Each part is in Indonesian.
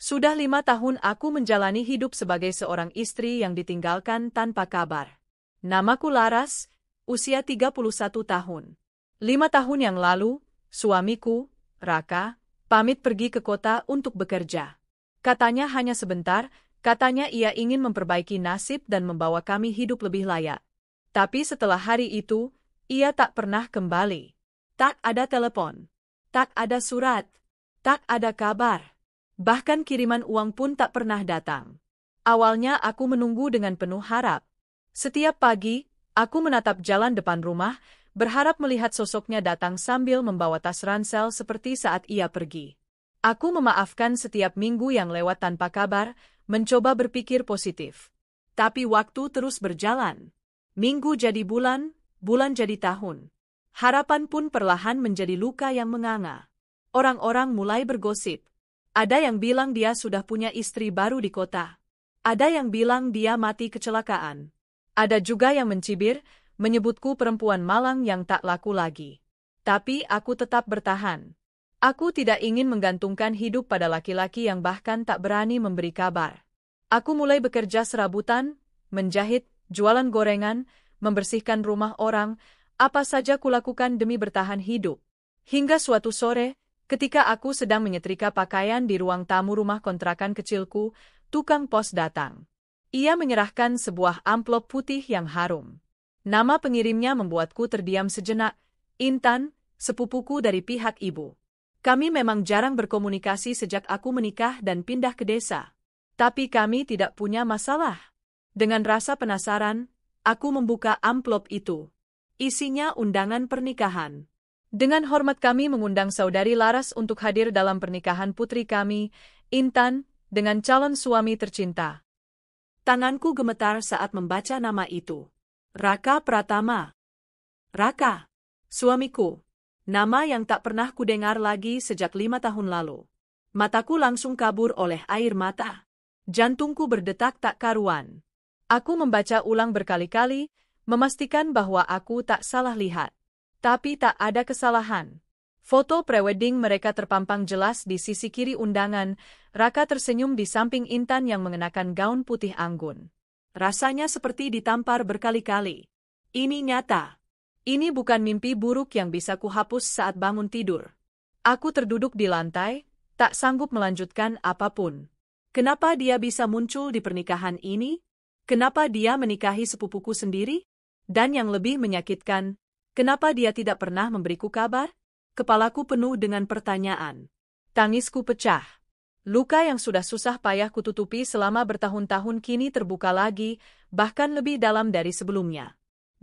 Sudah 5 tahun aku menjalani hidup sebagai seorang istri yang ditinggalkan tanpa kabar. Namaku Laras, usia 31 tahun. 5 tahun yang lalu, suamiku, Raka, pamit pergi ke kota untuk bekerja. Katanya hanya sebentar, katanya ia ingin memperbaiki nasib dan membawa kami hidup lebih layak. Tapi setelah hari itu, ia tak pernah kembali. Tak ada telepon, tak ada surat, tak ada kabar. Bahkan kiriman uang pun tak pernah datang. Awalnya aku menunggu dengan penuh harap. Setiap pagi, aku menatap jalan depan rumah, berharap melihat sosoknya datang sambil membawa tas ransel seperti saat ia pergi. Aku memaafkan setiap minggu yang lewat tanpa kabar, mencoba berpikir positif. Tapi waktu terus berjalan. Minggu jadi bulan, bulan jadi tahun. Harapan pun perlahan menjadi luka yang menganga. Orang-orang mulai bergosip. Ada yang bilang dia sudah punya istri baru di kota. Ada yang bilang dia mati kecelakaan. Ada juga yang mencibir, menyebutku perempuan malang yang tak laku lagi. Tapi aku tetap bertahan. Aku tidak ingin menggantungkan hidup pada laki-laki yang bahkan tak berani memberi kabar. Aku mulai bekerja serabutan, menjahit, jualan gorengan, membersihkan rumah orang, apa saja kulakukan demi bertahan hidup. Hingga suatu sore, ketika aku sedang menyetrika pakaian di ruang tamu rumah kontrakan kecilku, tukang pos datang. Ia menyerahkan sebuah amplop putih yang harum. Nama pengirimnya membuatku terdiam sejenak. Intan, sepupuku dari pihak ibu. Kami memang jarang berkomunikasi sejak aku menikah dan pindah ke desa. Tapi kami tidak punya masalah. Dengan rasa penasaran, aku membuka amplop itu. Isinya undangan pernikahan. Dengan hormat kami mengundang saudari Laras untuk hadir dalam pernikahan putri kami, Intan, dengan calon suami tercinta. Tanganku gemetar saat membaca nama itu. Raka Pratama. Raka, suamiku. Nama yang tak pernah kudengar lagi sejak 5 tahun lalu. Mataku langsung kabur oleh air mata. Jantungku berdetak tak karuan. Aku membaca ulang berkali-kali, memastikan bahwa aku tak salah lihat. Tapi tak ada kesalahan. Foto prewedding mereka terpampang jelas di sisi kiri undangan. Raka tersenyum di samping Intan yang mengenakan gaun putih anggun. Rasanya seperti ditampar berkali-kali. Ini nyata. Ini bukan mimpi buruk yang bisa kuhapus saat bangun tidur. Aku terduduk di lantai, tak sanggup melanjutkan apapun. Kenapa dia bisa muncul di pernikahan ini? Kenapa dia menikahi sepupuku sendiri? Dan yang lebih menyakitkan, kenapa dia tidak pernah memberiku kabar? Kepalaku penuh dengan pertanyaan. Tangisku pecah. Luka yang sudah susah payah kututupi selama bertahun-tahun kini terbuka lagi, bahkan lebih dalam dari sebelumnya.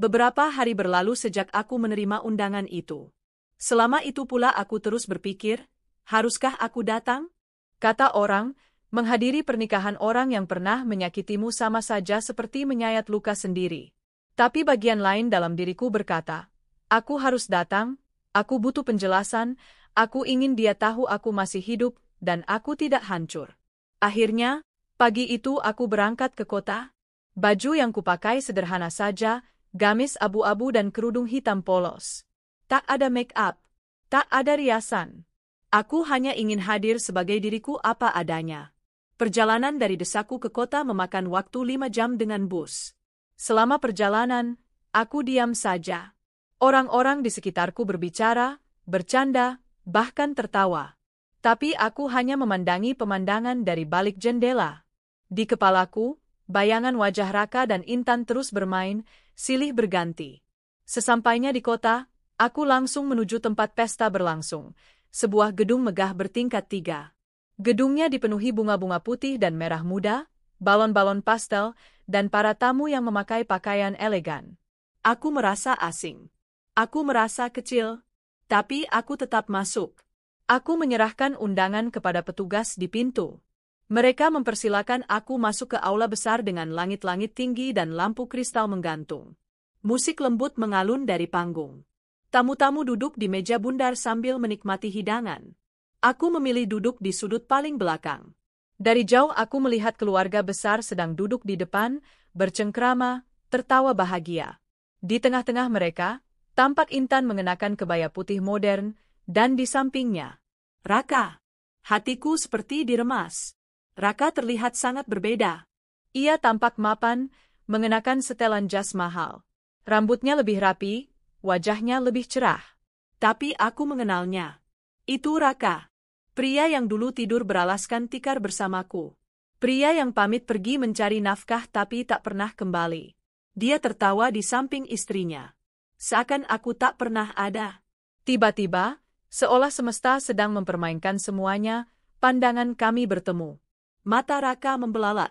Beberapa hari berlalu sejak aku menerima undangan itu. Selama itu pula aku terus berpikir, haruskah aku datang? Kata orang, menghadiri pernikahan orang yang pernah menyakitimu sama saja seperti menyayat luka sendiri. Tapi bagian lain dalam diriku berkata, aku harus datang, aku butuh penjelasan, aku ingin dia tahu aku masih hidup, dan aku tidak hancur. Akhirnya, pagi itu aku berangkat ke kota. Baju yang kupakai sederhana saja, gamis abu-abu dan kerudung hitam polos. Tak ada make up, tak ada riasan. Aku hanya ingin hadir sebagai diriku apa adanya. Perjalanan dari desaku ke kota memakan waktu 5 jam dengan bus. Selama perjalanan, aku diam saja. Orang-orang di sekitarku berbicara, bercanda, bahkan tertawa. Tapi aku hanya memandangi pemandangan dari balik jendela. Di kepalaku, bayangan wajah Raka dan Intan terus bermain, silih berganti. Sesampainya di kota, aku langsung menuju tempat pesta berlangsung, sebuah gedung megah bertingkat 3. Gedungnya dipenuhi bunga-bunga putih dan merah muda, balon-balon pastel, dan para tamu yang memakai pakaian elegan. Aku merasa asing. Aku merasa kecil, tapi aku tetap masuk. Aku menyerahkan undangan kepada petugas di pintu. Mereka mempersilakan aku masuk ke aula besar dengan langit-langit tinggi dan lampu kristal menggantung. Musik lembut mengalun dari panggung. Tamu-tamu duduk di meja bundar sambil menikmati hidangan. Aku memilih duduk di sudut paling belakang. Dari jauh aku melihat keluarga besar sedang duduk di depan, bercengkrama, tertawa bahagia. Di tengah-tengah mereka, tampak Intan mengenakan kebaya putih modern, dan di sampingnya, Raka. Hatiku seperti diremas. Raka terlihat sangat berbeda. Ia tampak mapan, mengenakan setelan jas mahal. Rambutnya lebih rapi, wajahnya lebih cerah. Tapi aku mengenalnya. Itu Raka. Pria yang dulu tidur beralaskan tikar bersamaku. Pria yang pamit pergi mencari nafkah tapi tak pernah kembali. Dia tertawa di samping istrinya. Seakan aku tak pernah ada. Tiba-tiba, seolah semesta sedang mempermainkan semuanya, pandangan kami bertemu. Mata Raka membelalak.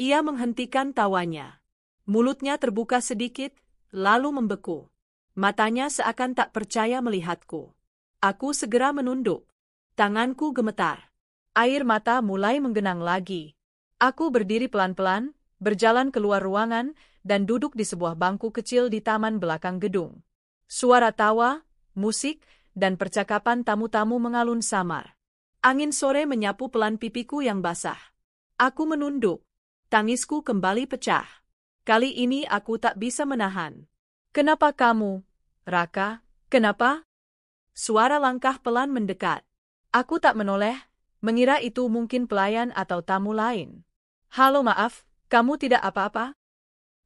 Ia menghentikan tawanya. Mulutnya terbuka sedikit, lalu membeku. Matanya seakan tak percaya melihatku. Aku segera menunduk. Tanganku gemetar. Air mata mulai menggenang lagi. Aku berdiri pelan-pelan, berjalan keluar ruangan, dan duduk di sebuah bangku kecil di taman belakang gedung. Suara tawa, musik, dan percakapan tamu-tamu mengalun samar. Angin sore menyapu pelan pipiku yang basah. Aku menunduk. Tangisku kembali pecah. Kali ini aku tak bisa menahan. Kenapa kamu, Raka? Kenapa? Suara langkah pelan mendekat. Aku tak menoleh, mengira itu mungkin pelayan atau tamu lain. Halo, maaf, kamu tidak apa-apa?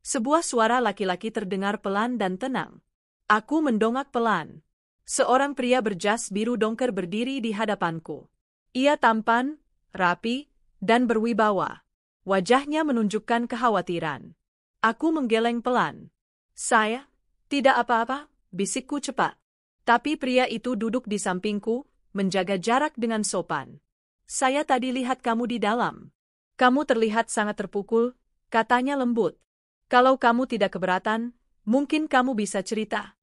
Sebuah suara laki-laki terdengar pelan dan tenang. Aku mendongak pelan. Seorang pria berjas biru dongker berdiri di hadapanku. Ia tampan, rapi, dan berwibawa. Wajahnya menunjukkan kekhawatiran. Aku menggeleng pelan. Saya, tidak apa-apa, bisikku cepat. Tapi pria itu duduk di sampingku, menjaga jarak dengan sopan. Saya tadi lihat kamu di dalam. Kamu terlihat sangat terpukul, katanya lembut. Kalau kamu tidak keberatan, mungkin kamu bisa cerita.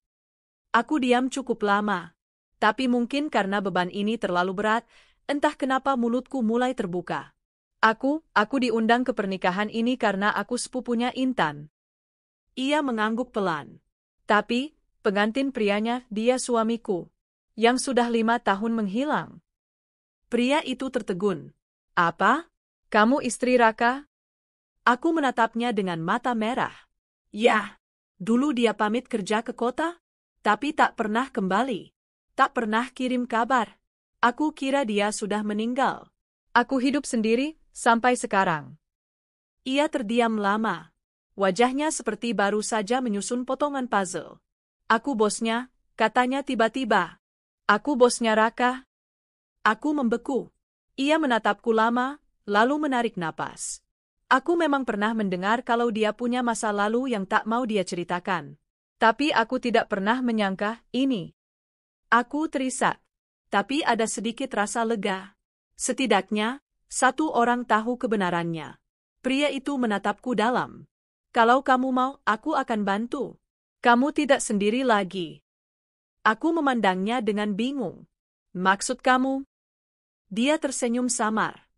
Aku diam cukup lama. Tapi mungkin karena beban ini terlalu berat, entah kenapa mulutku mulai terbuka. Aku diundang ke pernikahan ini karena aku sepupunya Intan. Ia mengangguk pelan. Tapi, pengantin prianya, dia suamiku, yang sudah 5 tahun menghilang. Pria itu tertegun. Apa? Kamu istri Raka? Aku menatapnya dengan mata merah. Ya, dulu dia pamit kerja ke kota, tapi tak pernah kembali. Tak pernah kirim kabar. Aku kira dia sudah meninggal. Aku hidup sendiri, sampai sekarang. Ia terdiam lama. Wajahnya seperti baru saja menyusun potongan puzzle. Aku bosnya, katanya tiba-tiba. Aku bosnya Raka. Aku membeku. Ia menatapku lama, lalu menarik napas. Aku memang pernah mendengar kalau dia punya masa lalu yang tak mau dia ceritakan. Tapi aku tidak pernah menyangka ini. Aku terisak. Tapi ada sedikit rasa lega. Setidaknya, satu orang tahu kebenarannya. Pria itu menatapku dalam. Kalau kamu mau, aku akan bantu. Kamu tidak sendiri lagi. Aku memandangnya dengan bingung. Maksud kamu? Dia tersenyum samar.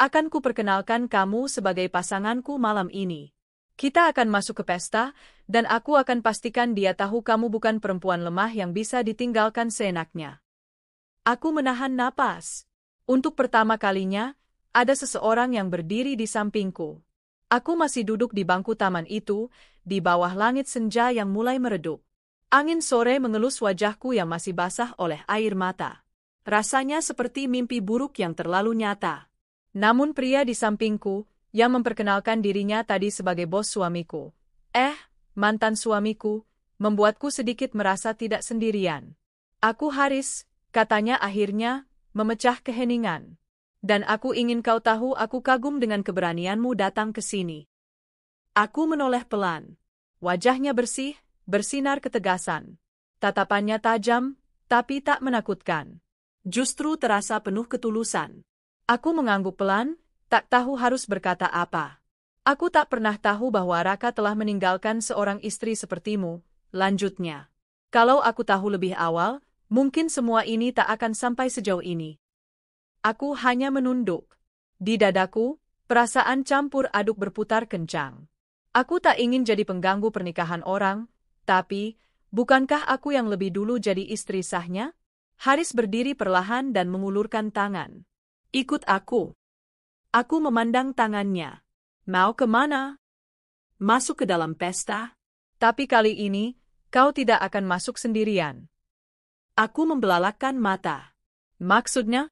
Akan kuperkenalkan kamu sebagai pasanganku malam ini. Kita akan masuk ke pesta, dan aku akan pastikan dia tahu kamu bukan perempuan lemah yang bisa ditinggalkan seenaknya. Aku menahan napas. Untuk pertama kalinya, ada seseorang yang berdiri di sampingku. Aku masih duduk di bangku taman itu, di bawah langit senja yang mulai meredup. Angin sore mengelus wajahku yang masih basah oleh air mata. Rasanya seperti mimpi buruk yang terlalu nyata. Namun pria di sampingku, yang memperkenalkan dirinya tadi sebagai bos suamiku, mantan suamiku, membuatku sedikit merasa tidak sendirian. Aku Haris, katanya akhirnya, memecah keheningan. Dan aku ingin kau tahu aku kagum dengan keberanianmu datang ke sini. Aku menoleh pelan. Wajahnya bersih, bersinar ketegasan. Tatapannya tajam, tapi tak menakutkan. Justru terasa penuh ketulusan. Aku mengangguk pelan, tak tahu harus berkata apa. Aku tak pernah tahu bahwa Raka telah meninggalkan seorang istri sepertimu, lanjutnya. Kalau aku tahu lebih awal, mungkin semua ini tak akan sampai sejauh ini. Aku hanya menunduk. Di dadaku, perasaan campur aduk berputar kencang. Aku tak ingin jadi pengganggu pernikahan orang, tapi, bukankah aku yang lebih dulu jadi istri sahnya? Haris berdiri perlahan dan mengulurkan tangan. Ikut aku. Aku memandang tangannya. Mau kemana? Masuk ke dalam pesta? Tapi kali ini, kau tidak akan masuk sendirian. Aku membelalakkan mata. Maksudnya?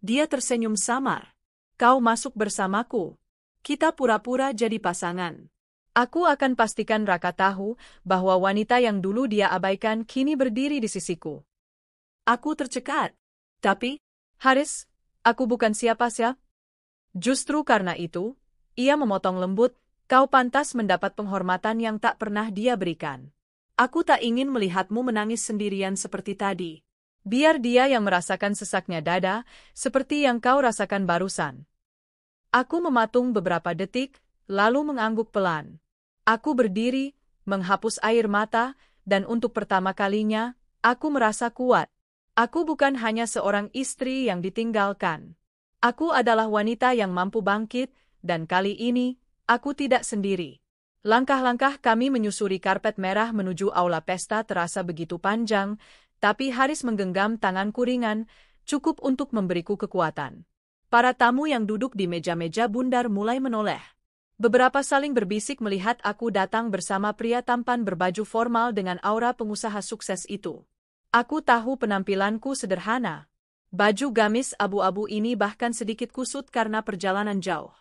Dia tersenyum samar. kau masuk bersamaku. Kita pura-pura jadi pasangan. Aku akan pastikan Raka tahu bahwa wanita yang dulu dia abaikan kini berdiri di sisiku. Aku tercekat. Tapi, Haris, aku bukan siapa-siapa. Justru karena itu, ia memotong lembut, kau pantas mendapat penghormatan yang tak pernah dia berikan. Aku tak ingin melihatmu menangis sendirian seperti tadi. Biar dia yang merasakan sesaknya dada, seperti yang kau rasakan barusan. Aku mematung beberapa detik, lalu mengangguk pelan. Aku berdiri, menghapus air mata, dan untuk pertama kalinya, aku merasa kuat. Aku bukan hanya seorang istri yang ditinggalkan. Aku adalah wanita yang mampu bangkit, dan kali ini, aku tidak sendiri. Langkah-langkah kami menyusuri karpet merah menuju aula pesta terasa begitu panjang, tapi Haris menggenggam tanganku ringan, cukup untuk memberiku kekuatan. Para tamu yang duduk di meja-meja bundar mulai menoleh. Beberapa saling berbisik melihat aku datang bersama pria tampan berbaju formal dengan aura pengusaha sukses itu. Aku tahu penampilanku sederhana. Baju gamis abu-abu ini bahkan sedikit kusut karena perjalanan jauh.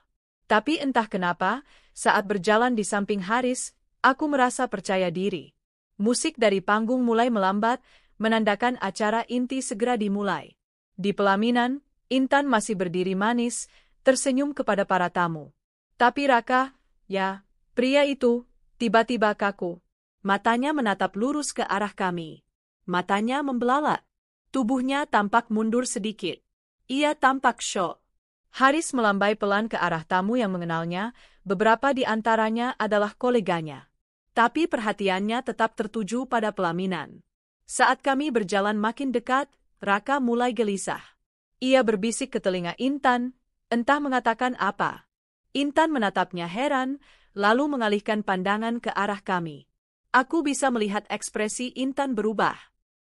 Tapi entah kenapa, saat berjalan di samping Haris, aku merasa percaya diri. Musik dari panggung mulai melambat, menandakan acara inti segera dimulai. Di pelaminan, Intan masih berdiri manis, tersenyum kepada para tamu. Tapi Raka, ya, pria itu, tiba-tiba kaku. Matanya menatap lurus ke arah kami. Matanya membelalak. Tubuhnya tampak mundur sedikit. Ia tampak syok. Haris melambai pelan ke arah tamu yang mengenalnya, beberapa di antaranya adalah koleganya. Tapi perhatiannya tetap tertuju pada pelaminan. Saat kami berjalan makin dekat, Raka mulai gelisah. Ia berbisik ke telinga Intan, entah mengatakan apa. Intan menatapnya heran, lalu mengalihkan pandangan ke arah kami. Aku bisa melihat ekspresi Intan berubah.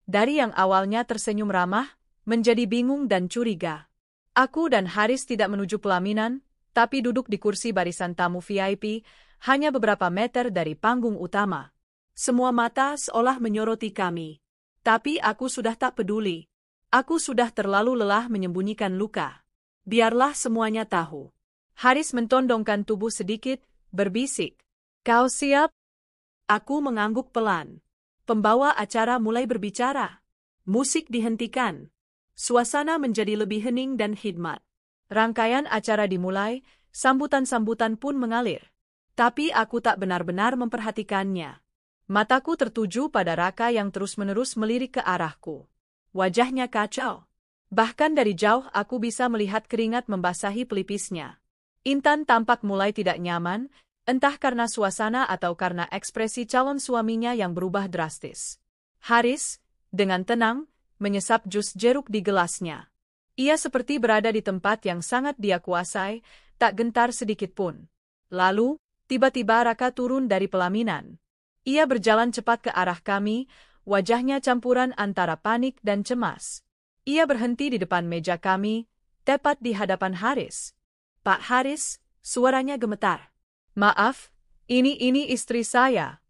Dari yang awalnya tersenyum ramah, menjadi bingung dan curiga. Aku dan Haris tidak menuju pelaminan, tapi duduk di kursi barisan tamu VIP, hanya beberapa meter dari panggung utama. Semua mata seolah menyoroti kami. Tapi aku sudah tak peduli. Aku sudah terlalu lelah menyembunyikan luka. Biarlah semuanya tahu. Haris mentondongkan tubuh sedikit, berbisik. Kau siap? Aku mengangguk pelan. Pembawa acara mulai berbicara. Musik dihentikan. Suasana menjadi lebih hening dan khidmat. Rangkaian acara dimulai, sambutan-sambutan pun mengalir. Tapi aku tak benar-benar memperhatikannya. Mataku tertuju pada Raka yang terus-menerus melirik ke arahku. Wajahnya kacau. Bahkan dari jauh aku bisa melihat keringat membasahi pelipisnya. Intan tampak mulai tidak nyaman, entah karena suasana atau karena ekspresi calon suaminya yang berubah drastis. Haris, dengan tenang, menyesap jus jeruk di gelasnya. Ia seperti berada di tempat yang sangat dia kuasai, tak gentar sedikit pun. Lalu, tiba-tiba Raka turun dari pelaminan. Ia berjalan cepat ke arah kami, wajahnya campuran antara panik dan cemas. Ia berhenti di depan meja kami, tepat di hadapan Haris. Pak Haris, suaranya gemetar. Maaf, ini istri saya.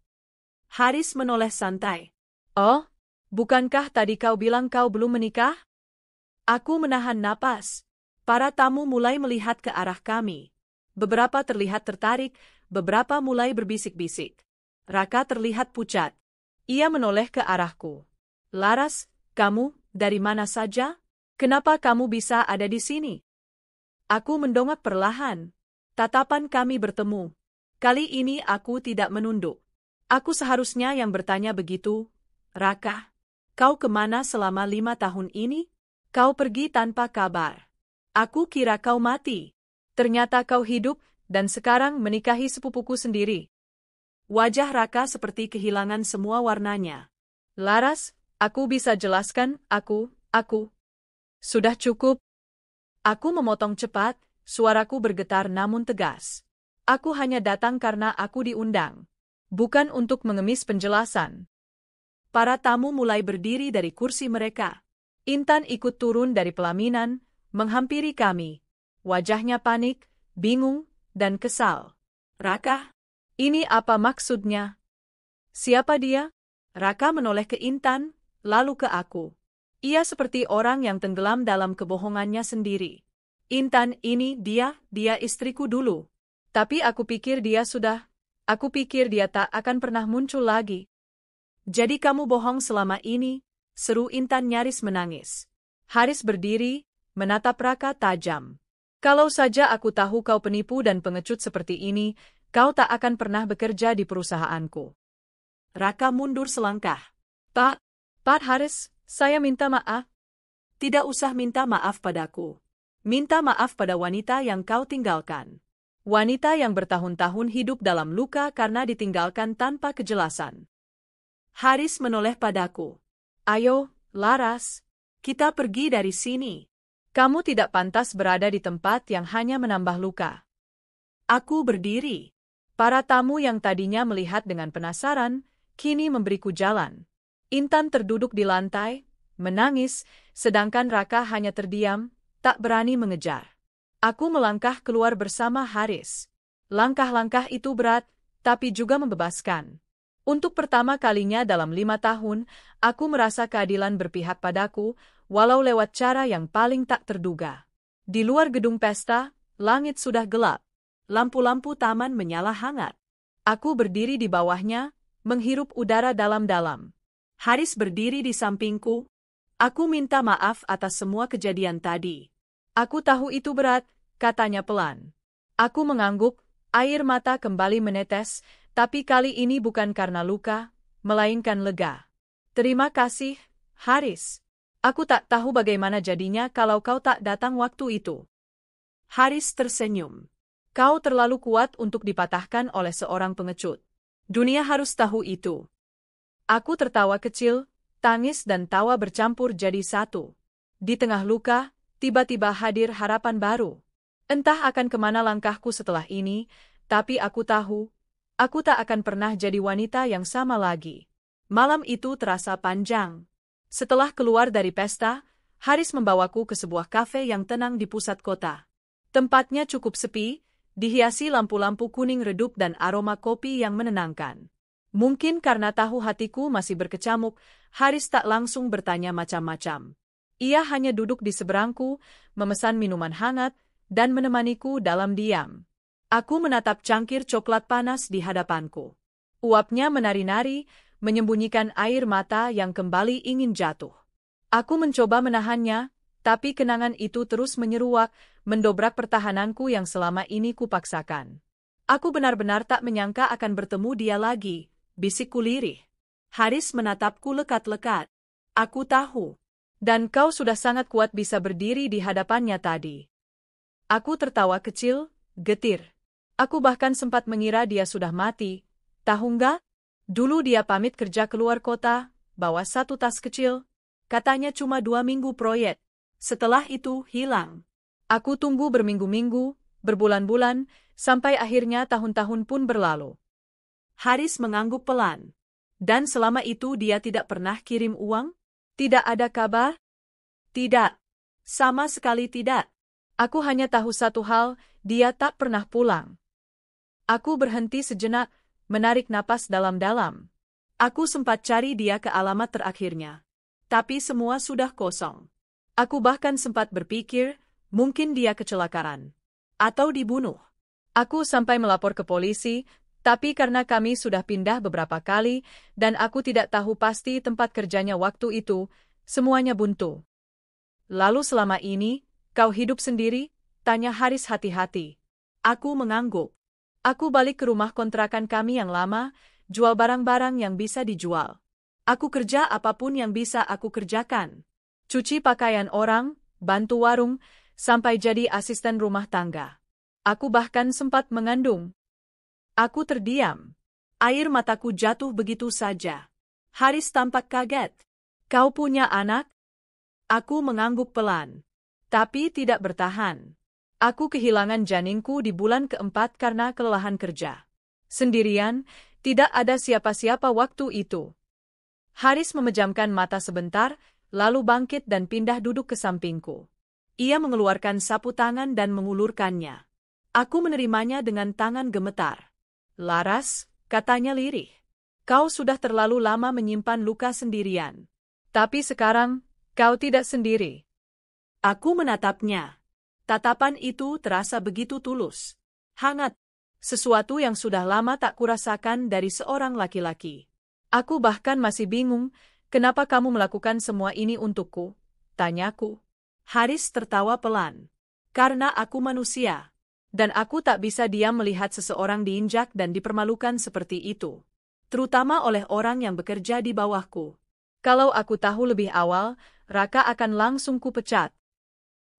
Haris menoleh santai. Oh, bukankah tadi kau bilang kau belum menikah? Aku menahan napas. Para tamu mulai melihat ke arah kami. Beberapa terlihat tertarik, beberapa mulai berbisik-bisik. Raka terlihat pucat. Ia menoleh ke arahku. Laras, kamu, dari mana saja? Kenapa kamu bisa ada di sini? Aku mendongak perlahan. Tatapan kami bertemu. Kali ini aku tidak menunduk. Aku seharusnya yang bertanya begitu. Raka, kau kemana selama 5 tahun ini? Kau pergi tanpa kabar. Aku kira kau mati. Ternyata kau hidup, dan sekarang menikahi sepupuku sendiri. Wajah Raka seperti kehilangan semua warnanya. Laras, aku bisa jelaskan, aku. Sudah cukup. Aku memotong cepat, suaraku bergetar namun tegas. Aku hanya datang karena aku diundang. Bukan untuk mengemis penjelasan. Para tamu mulai berdiri dari kursi mereka. Intan ikut turun dari pelaminan, menghampiri kami. Wajahnya panik, bingung, dan kesal. Raka, ini apa maksudnya? Siapa dia? Raka menoleh ke Intan, lalu ke aku. Ia seperti orang yang tenggelam dalam kebohongannya sendiri. Intan, ini dia istriku dulu. Tapi aku pikir dia tak akan pernah muncul lagi. Jadi kamu bohong selama ini, seru Intan nyaris menangis. Haris berdiri, menatap Raka tajam. Kalau saja aku tahu kau penipu dan pengecut seperti ini, kau tak akan pernah bekerja di perusahaanku. Raka mundur selangkah. Pak Haris, saya minta maaf. Tidak usah minta maaf padaku. Minta maaf pada wanita yang kau tinggalkan. Wanita yang bertahun-tahun hidup dalam luka karena ditinggalkan tanpa kejelasan. Haris menoleh padaku. Ayo, Laras, kita pergi dari sini. Kamu tidak pantas berada di tempat yang hanya menambah luka. Aku berdiri. Para tamu yang tadinya melihat dengan penasaran, kini memberiku jalan. Intan terduduk di lantai, menangis, sedangkan Raka hanya terdiam, tak berani mengejar. Aku melangkah keluar bersama Haris. Langkah-langkah itu berat, tapi juga membebaskan. Untuk pertama kalinya dalam 5 tahun, aku merasa keadilan berpihak padaku, walau lewat cara yang paling tak terduga. Di luar gedung pesta, langit sudah gelap. Lampu-lampu taman menyala hangat. Aku berdiri di bawahnya, menghirup udara dalam-dalam. Haris berdiri di sampingku. Aku minta maaf atas semua kejadian tadi. Aku tahu itu berat, katanya pelan. Aku mengangguk, air mata kembali menetes, tapi kali ini bukan karena luka, melainkan lega. Terima kasih, Haris. Aku tak tahu bagaimana jadinya kalau kau tak datang waktu itu. Haris tersenyum. Kau terlalu kuat untuk dipatahkan oleh seorang pengecut. Dunia harus tahu itu. Aku tertawa kecil, tangis dan tawa bercampur jadi satu. Di tengah luka, tiba-tiba hadir harapan baru. Entah akan kemana langkahku setelah ini, tapi aku tahu, aku tak akan pernah jadi wanita yang sama lagi. Malam itu terasa panjang. Setelah keluar dari pesta, Haris membawaku ke sebuah kafe yang tenang di pusat kota. Tempatnya cukup sepi, dihiasi lampu-lampu kuning redup dan aroma kopi yang menenangkan. Mungkin karena tahu hatiku masih berkecamuk, Haris tak langsung bertanya macam-macam. Ia hanya duduk di seberangku, memesan minuman hangat, dan menemaniku dalam diam. Aku menatap cangkir coklat panas di hadapanku. Uapnya menari-nari, menyembunyikan air mata yang kembali ingin jatuh. Aku mencoba menahannya, tapi kenangan itu terus menyeruak, mendobrak pertahananku yang selama ini kupaksakan. Aku benar-benar tak menyangka akan bertemu dia lagi, bisikku lirih. Haris menatapku lekat-lekat. Aku tahu. Dan kau sudah sangat kuat bisa berdiri di hadapannya tadi. Aku tertawa kecil, getir. Aku bahkan sempat mengira dia sudah mati. Tahu nggak? Dulu dia pamit kerja keluar kota, bawa satu tas kecil. Katanya cuma 2 minggu proyek. Setelah itu hilang. Aku tunggu berminggu-minggu, berbulan-bulan, sampai akhirnya tahun-tahun pun berlalu. Haris mengangguk pelan. Dan selama itu dia tidak pernah kirim uang? Tidak ada kabar? Tidak. Sama sekali tidak. Aku hanya tahu satu hal, dia tak pernah pulang. Aku berhenti sejenak, menarik napas dalam-dalam. Aku sempat cari dia ke alamat terakhirnya. Tapi semua sudah kosong. Aku bahkan sempat berpikir, mungkin dia kecelakaan. Atau dibunuh. Aku sampai melapor ke polisi, tapi karena kami sudah pindah beberapa kali, dan aku tidak tahu pasti tempat kerjanya waktu itu, semuanya buntu. Lalu selama ini, kau hidup sendiri? Tanya Haris hati-hati. Aku mengangguk. Aku balik ke rumah kontrakan kami yang lama, jual barang-barang yang bisa dijual. Aku kerja apapun yang bisa aku kerjakan. Cuci pakaian orang, bantu warung, sampai jadi asisten rumah tangga. Aku bahkan sempat mengandung. Aku terdiam. Air mataku jatuh begitu saja. Haris tampak kaget. Kau punya anak? Aku mengangguk pelan. Tapi tidak bertahan. Aku kehilangan janinku di bulan keempat karena kelelahan kerja. Sendirian, tidak ada siapa-siapa waktu itu. Haris memejamkan mata sebentar, lalu bangkit dan pindah duduk ke sampingku. Ia mengeluarkan sapu tangan dan mengulurkannya. Aku menerimanya dengan tangan gemetar. Laras, katanya lirih. Kau sudah terlalu lama menyimpan luka sendirian. Tapi sekarang, kau tidak sendiri. Aku menatapnya. Tatapan itu terasa begitu tulus. Hangat. Sesuatu yang sudah lama tak kurasakan dari seorang laki-laki. Aku bahkan masih bingung, kenapa kamu melakukan semua ini untukku? Tanyaku. Haris tertawa pelan. Karena aku manusia. Dan aku tak bisa diam melihat seseorang diinjak dan dipermalukan seperti itu. Terutama oleh orang yang bekerja di bawahku. Kalau aku tahu lebih awal, Raka akan langsung kupecat.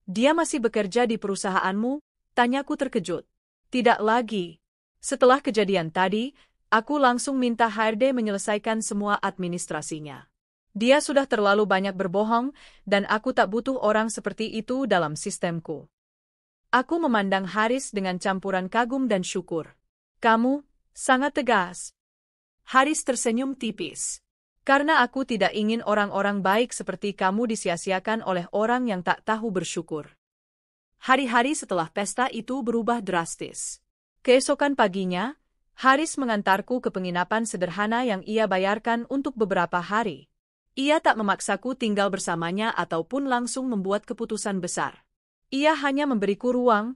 Dia masih bekerja di perusahaanmu? Tanyaku terkejut. Tidak lagi. Setelah kejadian tadi, aku langsung minta HRD menyelesaikan semua administrasinya. Dia sudah terlalu banyak berbohong, dan aku tak butuh orang seperti itu dalam sistemku. Aku memandang Haris dengan campuran kagum dan syukur. Kamu sangat tegas. Haris tersenyum tipis. Karena aku tidak ingin orang-orang baik seperti kamu disia-siakan oleh orang yang tak tahu bersyukur. Hari-hari setelah pesta itu berubah drastis. Keesokan paginya, Haris mengantarku ke penginapan sederhana yang ia bayarkan untuk beberapa hari. Ia tak memaksaku tinggal bersamanya ataupun langsung membuat keputusan besar. Ia hanya memberiku ruang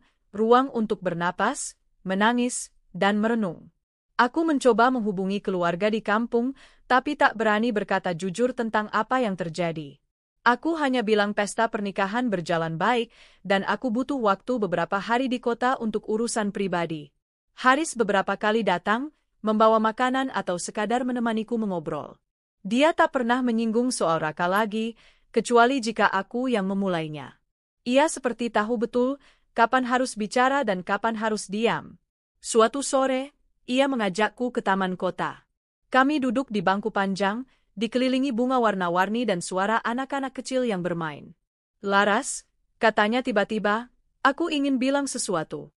untuk bernapas, menangis, dan merenung. Aku mencoba menghubungi keluarga di kampung, tapi tak berani berkata jujur tentang apa yang terjadi. Aku hanya bilang pesta pernikahan berjalan baik, dan aku butuh waktu beberapa hari di kota untuk urusan pribadi. Haris beberapa kali datang, membawa makanan atau sekadar menemaniku mengobrol. Dia tak pernah menyinggung soal Raka lagi, kecuali jika aku yang memulainya. Ia seperti tahu betul kapan harus bicara dan kapan harus diam. Suatu sore, ia mengajakku ke taman kota. Kami duduk di bangku panjang, dikelilingi bunga warna-warni dan suara anak-anak kecil yang bermain. Laras, katanya tiba-tiba, aku ingin bilang sesuatu.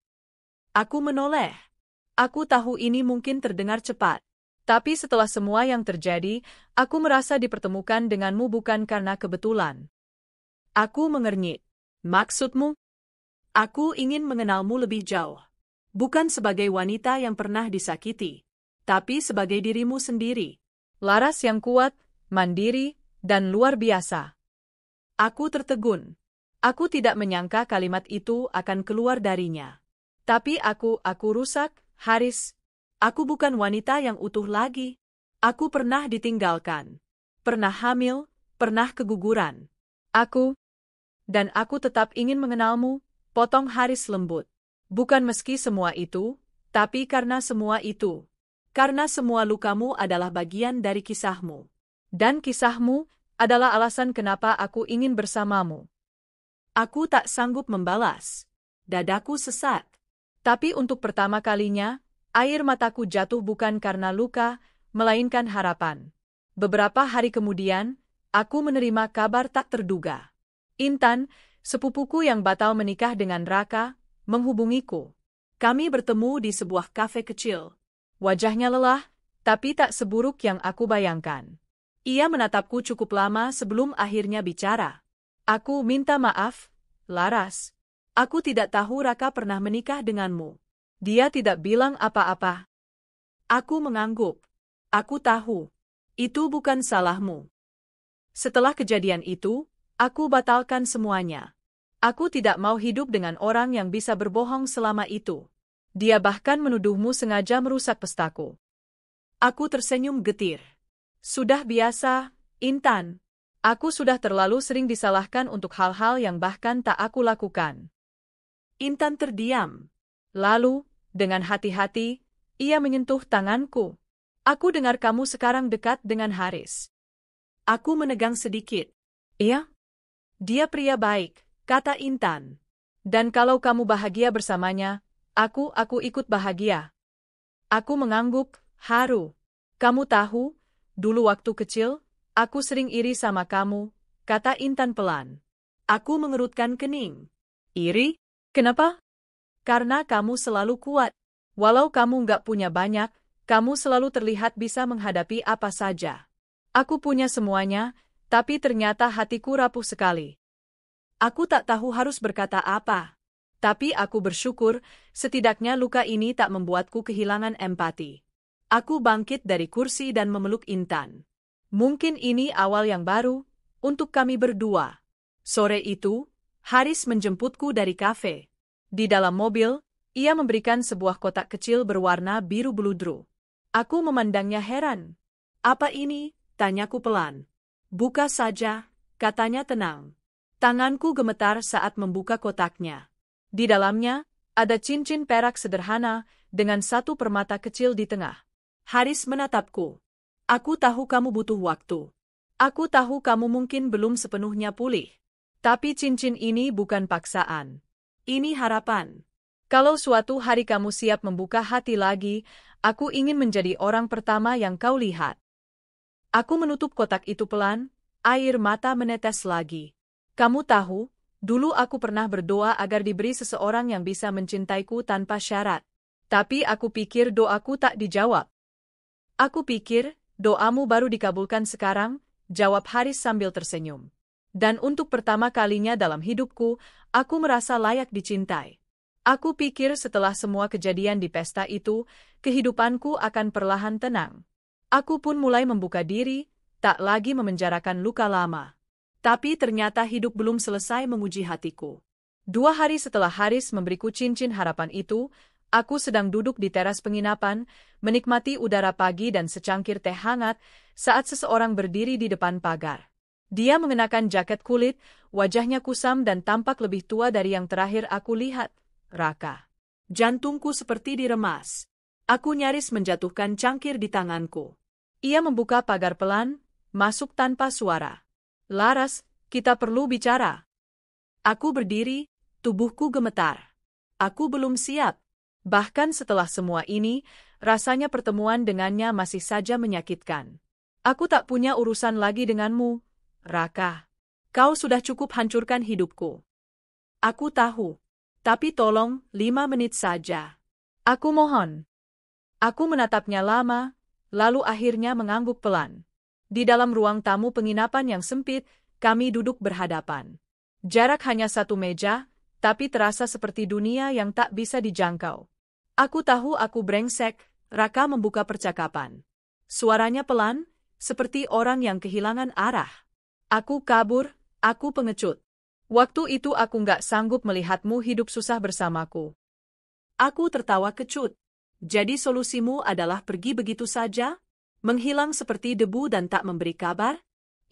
Aku menoleh. Aku tahu ini mungkin terdengar cepat. Tapi setelah semua yang terjadi, aku merasa dipertemukan denganmu bukan karena kebetulan. Aku mengernyit. Maksudmu? Aku ingin mengenalmu lebih jauh. Bukan sebagai wanita yang pernah disakiti, tapi sebagai dirimu sendiri. Laras yang kuat, mandiri, dan luar biasa. Aku tertegun. Aku tidak menyangka kalimat itu akan keluar darinya. Tapi aku rusak, Haris. Aku bukan wanita yang utuh lagi. Aku pernah ditinggalkan. Pernah hamil, pernah keguguran. Dan aku tetap ingin mengenalmu, potong Haris lembut. Bukan meski semua itu, tapi karena semua itu. Karena semua lukamu adalah bagian dari kisahmu. Dan kisahmu adalah alasan kenapa aku ingin bersamamu. Aku tak sanggup membalas. Dadaku sesak. Tapi untuk pertama kalinya, air mataku jatuh bukan karena luka, melainkan harapan. Beberapa hari kemudian, aku menerima kabar tak terduga. Intan, sepupuku yang batal menikah dengan Raka, menghubungiku. Kami bertemu di sebuah kafe kecil. Wajahnya lelah, tapi tak seburuk yang aku bayangkan. Ia menatapku cukup lama sebelum akhirnya bicara. Aku minta maaf, Laras. Aku tidak tahu Raka pernah menikah denganmu. Dia tidak bilang apa-apa. Aku mengangguk. Aku tahu. Itu bukan salahmu. Setelah kejadian itu, aku batalkan semuanya. Aku tidak mau hidup dengan orang yang bisa berbohong selama itu. Dia bahkan menuduhmu sengaja merusak pestaku. Aku tersenyum getir. Sudah biasa, Intan. Aku sudah terlalu sering disalahkan untuk hal-hal yang bahkan tak aku lakukan. Intan terdiam. Lalu, dengan hati-hati, ia menyentuh tanganku. Aku dengar kamu sekarang dekat dengan Haris. Aku menegang sedikit. Iya? Dia pria baik, kata Intan. Dan kalau kamu bahagia bersamanya, aku ikut bahagia. Aku mengangguk, haru. Kamu tahu, dulu waktu kecil, aku sering iri sama kamu, kata Intan pelan. Aku mengerutkan kening. Iri? Kenapa? Karena kamu selalu kuat. Walau kamu nggak punya banyak, kamu selalu terlihat bisa menghadapi apa saja. Aku punya semuanya, tapi ternyata hatiku rapuh sekali. Aku tak tahu harus berkata apa. Tapi aku bersyukur, setidaknya luka ini tak membuatku kehilangan empati. Aku bangkit dari kursi dan memeluk Intan. Mungkin ini awal yang baru untuk kami berdua. Sore itu, Haris menjemputku dari kafe. Di dalam mobil, ia memberikan sebuah kotak kecil berwarna biru beludru. Aku memandangnya heran. Apa ini? Tanyaku pelan. Buka saja, katanya tenang. Tanganku gemetar saat membuka kotaknya. Di dalamnya, ada cincin perak sederhana dengan satu permata kecil di tengah. Haris menatapku. Aku tahu kamu butuh waktu. Aku tahu kamu mungkin belum sepenuhnya pulih. Tapi cincin ini bukan paksaan. Ini harapan. Kalau suatu hari kamu siap membuka hati lagi, aku ingin menjadi orang pertama yang kau lihat. Aku menutup kotak itu pelan, air mata menetes lagi. Kamu tahu, dulu aku pernah berdoa agar diberi seseorang yang bisa mencintaiku tanpa syarat. Tapi aku pikir doaku tak dijawab. Aku pikir, doamu baru dikabulkan sekarang, jawab Haris sambil tersenyum. Dan untuk pertama kalinya dalam hidupku, aku merasa layak dicintai. Aku pikir setelah semua kejadian di pesta itu, kehidupanku akan perlahan tenang. Aku pun mulai membuka diri, tak lagi memenjarakan luka lama. Tapi ternyata hidup belum selesai menguji hatiku. 2 hari setelah Haris memberiku cincin harapan itu, aku sedang duduk di teras penginapan, menikmati udara pagi dan secangkir teh hangat, saat seseorang berdiri di depan pagar. Dia mengenakan jaket kulit, wajahnya kusam dan tampak lebih tua dari yang terakhir aku lihat. Raka. Jantungku seperti diremas. Aku nyaris menjatuhkan cangkir di tanganku. Ia membuka pagar pelan, masuk tanpa suara. Laras, kita perlu bicara. Aku berdiri, tubuhku gemetar. Aku belum siap. Bahkan setelah semua ini, rasanya pertemuan dengannya masih saja menyakitkan. Aku tak punya urusan lagi denganmu, Raka. Kau sudah cukup hancurkan hidupku. Aku tahu. Tapi tolong, 5 menit saja. Aku mohon. Aku menatapnya lama, lalu akhirnya mengangguk pelan. Di dalam ruang tamu penginapan yang sempit, kami duduk berhadapan. Jarak hanya 1 meja, tapi terasa seperti dunia yang tak bisa dijangkau. Aku tahu aku brengsek, Raka membuka percakapan. Suaranya pelan, seperti orang yang kehilangan arah. Aku kabur, aku pengecut. Waktu itu aku nggak sanggup melihatmu hidup susah bersamaku. Aku tertawa kecut. Jadi solusimu adalah pergi begitu saja? Menghilang seperti debu dan tak memberi kabar?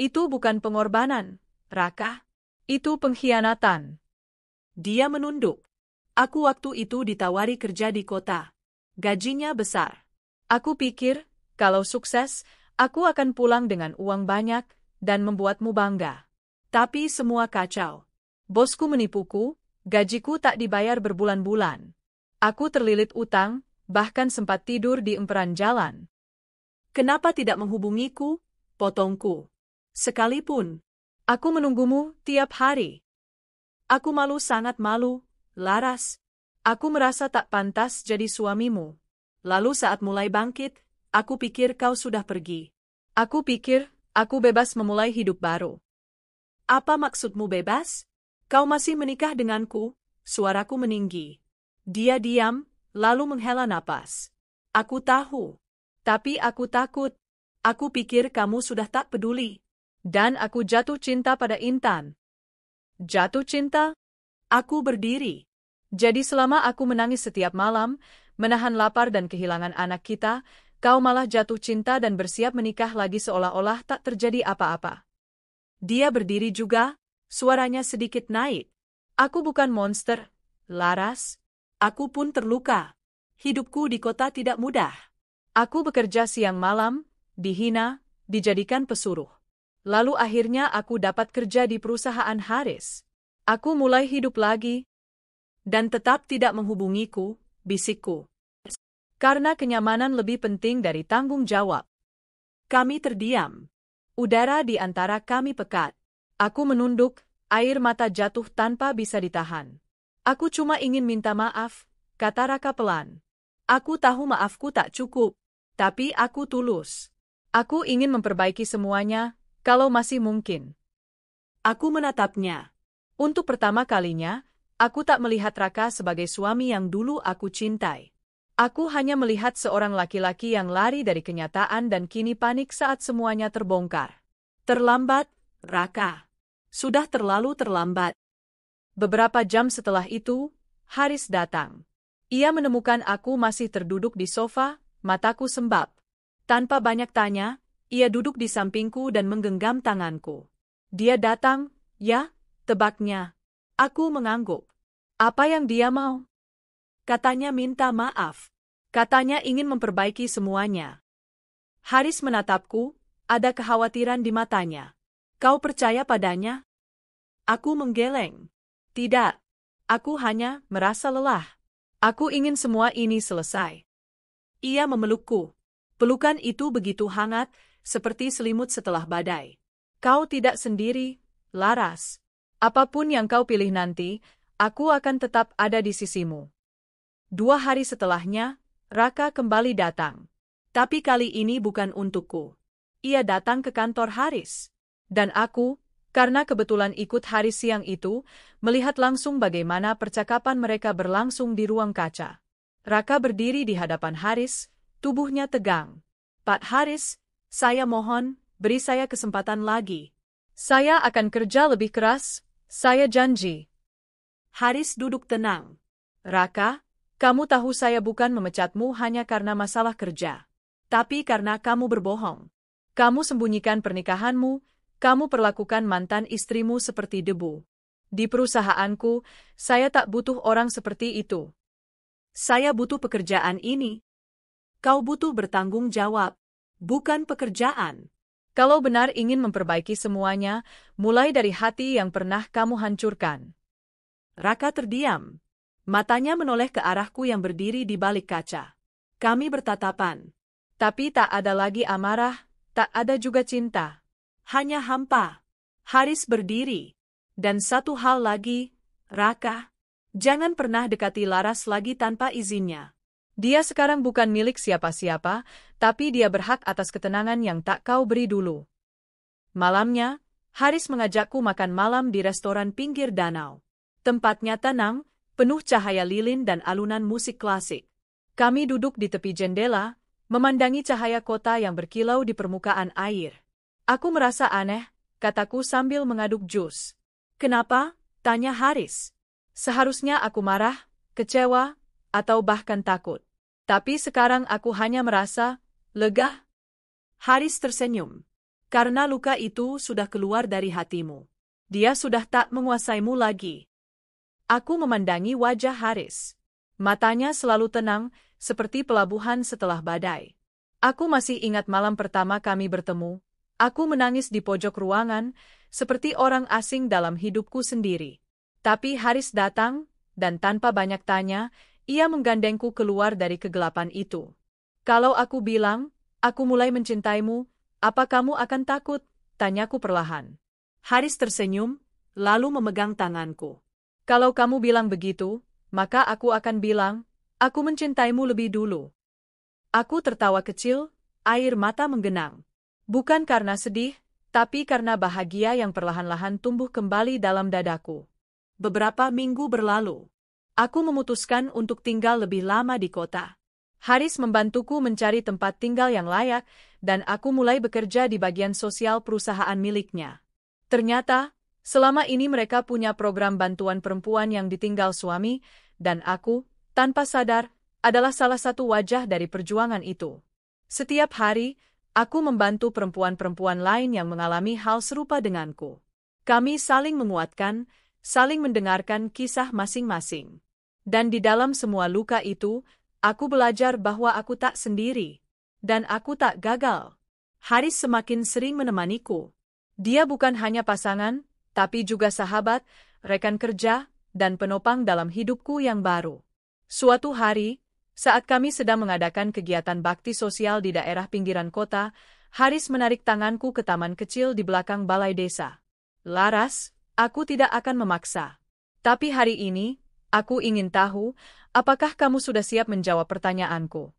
Itu bukan pengorbanan, Raka. Itu pengkhianatan. Dia menunduk. Aku waktu itu ditawari kerja di kota. Gajinya besar. Aku pikir, kalau sukses, aku akan pulang dengan uang banyak dan membuatmu bangga. Tapi semua kacau. Bosku menipuku, gajiku tak dibayar berbulan-bulan. Aku terlilit utang, bahkan sempat tidur di emperan jalan. Kenapa tidak menghubungiku? Potongku. Sekalipun. Aku menunggumu tiap hari. Aku malu, sangat malu, Laras. Aku merasa tak pantas jadi suamimu. Lalu saat mulai bangkit, aku pikir kau sudah pergi. Aku pikir, aku bebas memulai hidup baru. Apa maksudmu bebas? Kau masih menikah denganku? Suaraku meninggi. Dia diam, lalu menghela napas. Aku tahu. Tapi aku takut. Aku pikir kamu sudah tak peduli. Dan aku jatuh cinta pada Intan. Jatuh cinta? Aku berdiri. Jadi selama aku menangis setiap malam, menahan lapar dan kehilangan anak kita, kau malah jatuh cinta dan bersiap menikah lagi seolah-olah tak terjadi apa-apa. Dia berdiri juga, suaranya sedikit naik. Aku bukan monster, Laras. Aku pun terluka. Hidupku di kota tidak mudah. Aku bekerja siang malam, dihina, dijadikan pesuruh. Lalu akhirnya aku dapat kerja di perusahaan Haris. Aku mulai hidup lagi. Dan tetap tidak menghubungiku, bisikku. Karena kenyamanan lebih penting dari tanggung jawab. Kami terdiam. Udara di antara kami pekat. Aku menunduk, air mata jatuh tanpa bisa ditahan. Aku cuma ingin minta maaf, kata Raka pelan. Aku tahu maafku tak cukup, tapi aku tulus. Aku ingin memperbaiki semuanya, kalau masih mungkin. Aku menatapnya. Untuk pertama kalinya, aku tak melihat Raka sebagai suami yang dulu aku cintai. Aku hanya melihat seorang laki-laki yang lari dari kenyataan dan kini panik saat semuanya terbongkar. Terlambat, Raka. Sudah terlalu terlambat. Beberapa jam setelah itu, Haris datang. Ia menemukan aku masih terduduk di sofa, mataku sembab. Tanpa banyak tanya, ia duduk di sampingku dan menggenggam tanganku. Dia datang, ya, tebaknya. Aku mengangguk. Apa yang dia mau? Katanya minta maaf. Katanya ingin memperbaiki semuanya. Haris menatapku, ada kekhawatiran di matanya. Kau percaya padanya? Aku menggeleng. Tidak. Aku hanya merasa lelah. Aku ingin semua ini selesai. Ia memelukku. Pelukan itu begitu hangat, seperti selimut setelah badai. Kau tidak sendiri, Laras. Apapun yang kau pilih nanti, aku akan tetap ada di sisimu. 2 hari setelahnya, Raka kembali datang. Tapi kali ini bukan untukku. Ia datang ke kantor Haris. Dan aku, karena kebetulan ikut Haris siang itu, melihat langsung bagaimana percakapan mereka berlangsung di ruang kaca. Raka berdiri di hadapan Haris, tubuhnya tegang. Pak Haris, saya mohon, beri saya kesempatan lagi. Saya akan kerja lebih keras, saya janji. Haris duduk tenang. Raka, kamu tahu saya bukan memecatmu hanya karena masalah kerja. Tapi karena kamu berbohong. Kamu sembunyikan pernikahanmu, kamu perlakukan mantan istrimu seperti debu. Di perusahaanku, saya tak butuh orang seperti itu. Saya butuh pekerjaan ini. Kau butuh bertanggung jawab, bukan pekerjaan. Kalau benar ingin memperbaiki semuanya, mulai dari hati yang pernah kamu hancurkan. Raka terdiam. Matanya menoleh ke arahku yang berdiri di balik kaca. Kami bertatapan. Tapi tak ada lagi amarah, tak ada juga cinta. Hanya hampa. Haris berdiri. Dan satu hal lagi, Raka, jangan pernah dekati Laras lagi tanpa izinnya. Dia sekarang bukan milik siapa-siapa, tapi dia berhak atas ketenangan yang tak kau beri dulu. Malamnya, Haris mengajakku makan malam di restoran pinggir danau. Tempatnya tenang, penuh cahaya lilin dan alunan musik klasik. Kami duduk di tepi jendela, memandangi cahaya kota yang berkilau di permukaan air. Aku merasa aneh, kataku sambil mengaduk jus. Kenapa? Tanya Haris. Seharusnya aku marah, kecewa, atau bahkan takut. Tapi sekarang aku hanya merasa lega. Haris tersenyum. Karena luka itu sudah keluar dari hatimu. Dia sudah tak menguasaimu lagi. Aku memandangi wajah Haris. Matanya selalu tenang, seperti pelabuhan setelah badai. Aku masih ingat malam pertama kami bertemu. Aku menangis di pojok ruangan, seperti orang asing dalam hidupku sendiri. Tapi Haris datang, dan tanpa banyak tanya, ia menggandengku keluar dari kegelapan itu. Kalau aku bilang, aku mulai mencintaimu, apa kamu akan takut? Tanyaku perlahan. Haris tersenyum, lalu memegang tanganku. Kalau kamu bilang begitu, maka aku akan bilang, aku mencintaimu lebih dulu. Aku tertawa kecil, air mata menggenang. Bukan karena sedih, tapi karena bahagia yang perlahan-lahan tumbuh kembali dalam dadaku. Beberapa minggu berlalu. Aku memutuskan untuk tinggal lebih lama di kota. Haris membantuku mencari tempat tinggal yang layak, dan aku mulai bekerja di bagian sosial perusahaan miliknya. Ternyata, selama ini mereka punya program bantuan perempuan yang ditinggal suami, dan aku, tanpa sadar, adalah salah satu wajah dari perjuangan itu. Setiap hari, aku membantu perempuan-perempuan lain yang mengalami hal serupa denganku. Kami saling menguatkan, saling mendengarkan kisah masing-masing. Dan di dalam semua luka itu, aku belajar bahwa aku tak sendiri. Dan aku tak gagal. Haris semakin sering menemaniku. Dia bukan hanya pasangan, tapi juga sahabat, rekan kerja, dan penopang dalam hidupku yang baru. Suatu hari, saat kami sedang mengadakan kegiatan bakti sosial di daerah pinggiran kota, Haris menarik tanganku ke taman kecil di belakang balai desa. Laras, aku tidak akan memaksa. Tapi hari ini, aku ingin tahu, apakah kamu sudah siap menjawab pertanyaanku?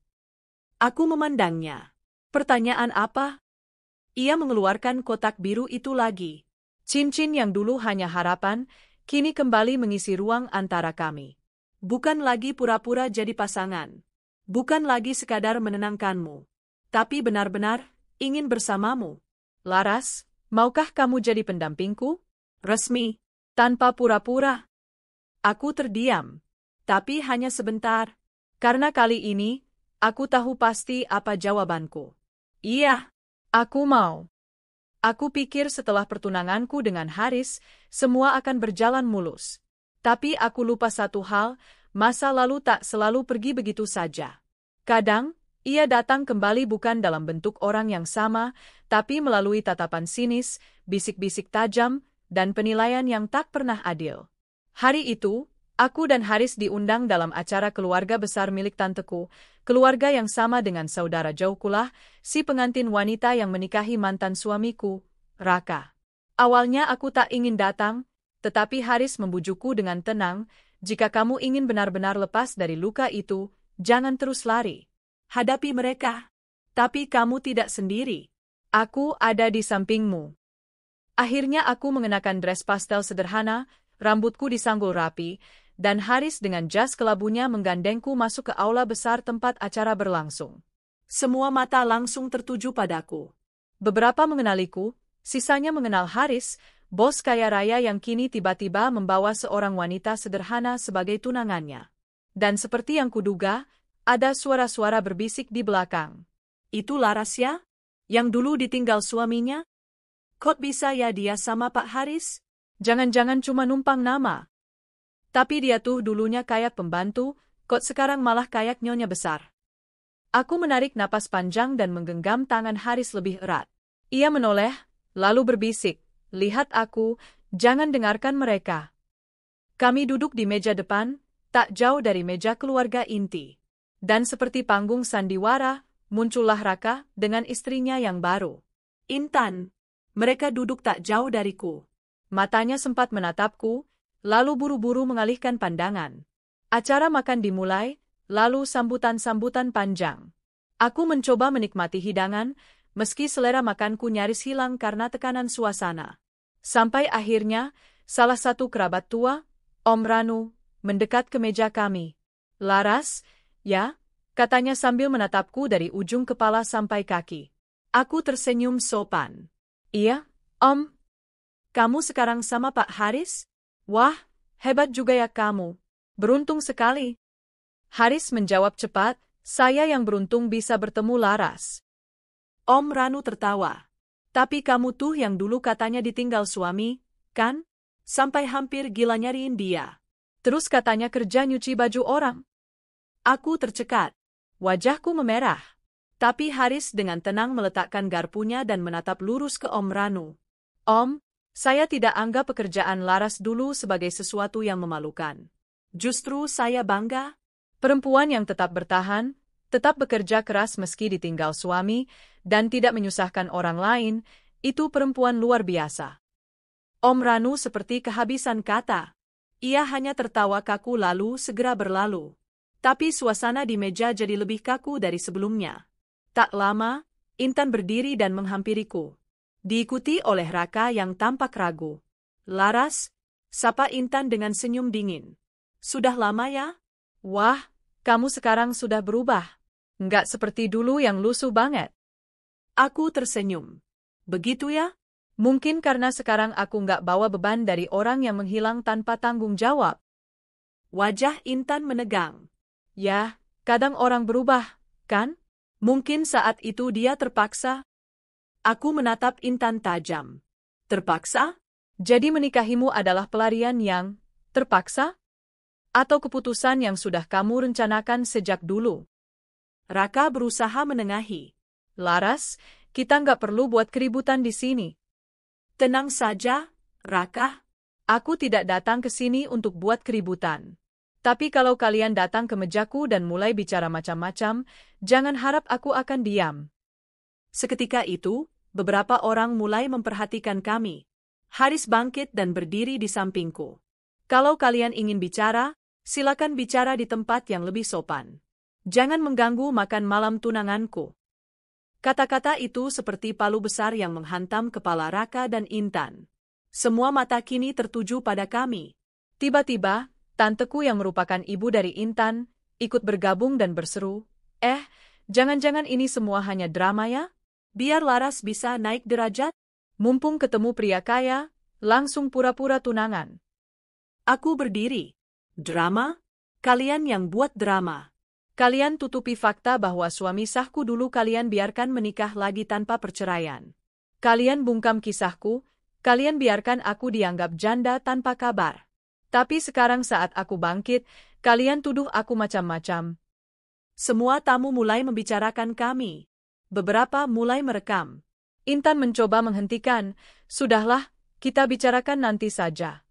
Aku memandangnya. Pertanyaan apa? Ia mengeluarkan kotak biru itu lagi. Cincin yang dulu hanya harapan, kini kembali mengisi ruang antara kami. Bukan lagi pura-pura jadi pasangan. Bukan lagi sekadar menenangkanmu. Tapi benar-benar ingin bersamamu. Laras, maukah kamu jadi pendampingku? Resmi, tanpa pura-pura. Aku terdiam. Tapi hanya sebentar. Karena kali ini, aku tahu pasti apa jawabanku. Iya, aku mau. Aku pikir setelah pertunanganku dengan Haris, semua akan berjalan mulus. Tapi aku lupa satu hal, masa lalu tak selalu pergi begitu saja. Kadang, ia datang kembali bukan dalam bentuk orang yang sama, tapi melalui tatapan sinis, bisik-bisik tajam, dan penilaian yang tak pernah adil. Hari itu, aku dan Haris diundang dalam acara keluarga besar milik tanteku, keluarga yang sama dengan saudara jauhkulah, si pengantin wanita yang menikahi mantan suamiku, Raka. Awalnya aku tak ingin datang, tetapi Haris membujukku dengan tenang, jika kamu ingin benar-benar lepas dari luka itu, jangan terus lari. Hadapi mereka. Tapi kamu tidak sendiri. Aku ada di sampingmu. Akhirnya aku mengenakan dress pastel sederhana, rambutku disanggul rapi, dan Haris dengan jas kelabunya menggandengku masuk ke aula besar tempat acara berlangsung. Semua mata langsung tertuju padaku. Beberapa mengenaliku, sisanya mengenal Haris, bos kaya raya yang kini tiba-tiba membawa seorang wanita sederhana sebagai tunangannya. Dan seperti yang kuduga, ada suara-suara berbisik di belakang. Itu Laras ya? Yang dulu ditinggal suaminya? Kok bisa ya dia sama Pak Haris? Jangan-jangan cuma numpang nama. Tapi dia tuh dulunya kayak pembantu, kok sekarang malah kayak nyonya besar. Aku menarik napas panjang dan menggenggam tangan Haris lebih erat. Ia menoleh, lalu berbisik, lihat aku, jangan dengarkan mereka. Kami duduk di meja depan, tak jauh dari meja keluarga inti. Dan seperti panggung sandiwara, muncullah Raka dengan istrinya yang baru. Intan. Mereka duduk tak jauh dariku. Matanya sempat menatapku, lalu buru-buru mengalihkan pandangan. Acara makan dimulai, lalu sambutan-sambutan panjang. Aku mencoba menikmati hidangan, meski selera makanku nyaris hilang karena tekanan suasana. Sampai akhirnya, salah satu kerabat tua, Om Ranu, mendekat ke meja kami. Laras, ya, katanya sambil menatapku dari ujung kepala sampai kaki. Aku tersenyum sopan. Iya, Om. Kamu sekarang sama Pak Haris? Wah, hebat juga ya kamu. Beruntung sekali. Haris menjawab cepat, saya yang beruntung bisa bertemu Laras. Om Ranu tertawa. Tapi kamu tuh yang dulu katanya ditinggal suami, kan? Sampai hampir gila nyariin dia. Terus katanya kerja nyuci baju orang. Aku tercekat. Wajahku memerah. Tapi Haris dengan tenang meletakkan garpunya dan menatap lurus ke Om Ranu. Om, saya tidak anggap pekerjaan Laras dulu sebagai sesuatu yang memalukan. Justru saya bangga. Perempuan yang tetap bertahan, tetap bekerja keras meski ditinggal suami, dan tidak menyusahkan orang lain, itu perempuan luar biasa. Om Ranu seperti kehabisan kata. Ia hanya tertawa kaku lalu segera berlalu. Tapi suasana di meja jadi lebih kaku dari sebelumnya. Tak lama, Intan berdiri dan menghampiriku. Diikuti oleh Raka yang tampak ragu. Laras, sapa Intan dengan senyum dingin. Sudah lama ya? Wah, kamu sekarang sudah berubah. Nggak seperti dulu yang lusuh banget. Aku tersenyum. Begitu ya? Mungkin karena sekarang aku nggak bawa beban dari orang yang menghilang tanpa tanggung jawab. Wajah Intan menegang. Ya, kadang orang berubah, kan? Mungkin saat itu dia terpaksa. Aku menatap Intan tajam. Terpaksa? Jadi menikahimu adalah pelarian yang terpaksa? Atau keputusan yang sudah kamu rencanakan sejak dulu? Raka berusaha menengahi. Laras, kita nggak perlu buat keributan di sini. Tenang saja, Raka. Aku tidak datang ke sini untuk buat keributan. Tapi kalau kalian datang ke mejaku dan mulai bicara macam-macam, jangan harap aku akan diam. Seketika itu, beberapa orang mulai memperhatikan kami. Haris bangkit dan berdiri di sampingku. Kalau kalian ingin bicara, silakan bicara di tempat yang lebih sopan. Jangan mengganggu makan malam tunanganku. Kata-kata itu seperti palu besar yang menghantam kepala Raka dan Intan. Semua mata kini tertuju pada kami. Tiba-tiba, tanteku yang merupakan ibu dari Intan, ikut bergabung dan berseru, jangan-jangan ini semua hanya drama ya? Biar Laras bisa naik derajat? Mumpung ketemu pria kaya, langsung pura-pura tunangan. Aku berdiri. Drama? Kalian yang buat drama. Kalian tutupi fakta bahwa suami sahku dulu kalian biarkan menikah lagi tanpa perceraian. Kalian bungkam kisahku, kalian biarkan aku dianggap janda tanpa kabar. Tapi sekarang saat aku bangkit, kalian tuduh aku macam-macam. Semua tamu mulai membicarakan kami. Beberapa mulai merekam. Intan mencoba menghentikan, "Sudahlah, kita bicarakan nanti saja."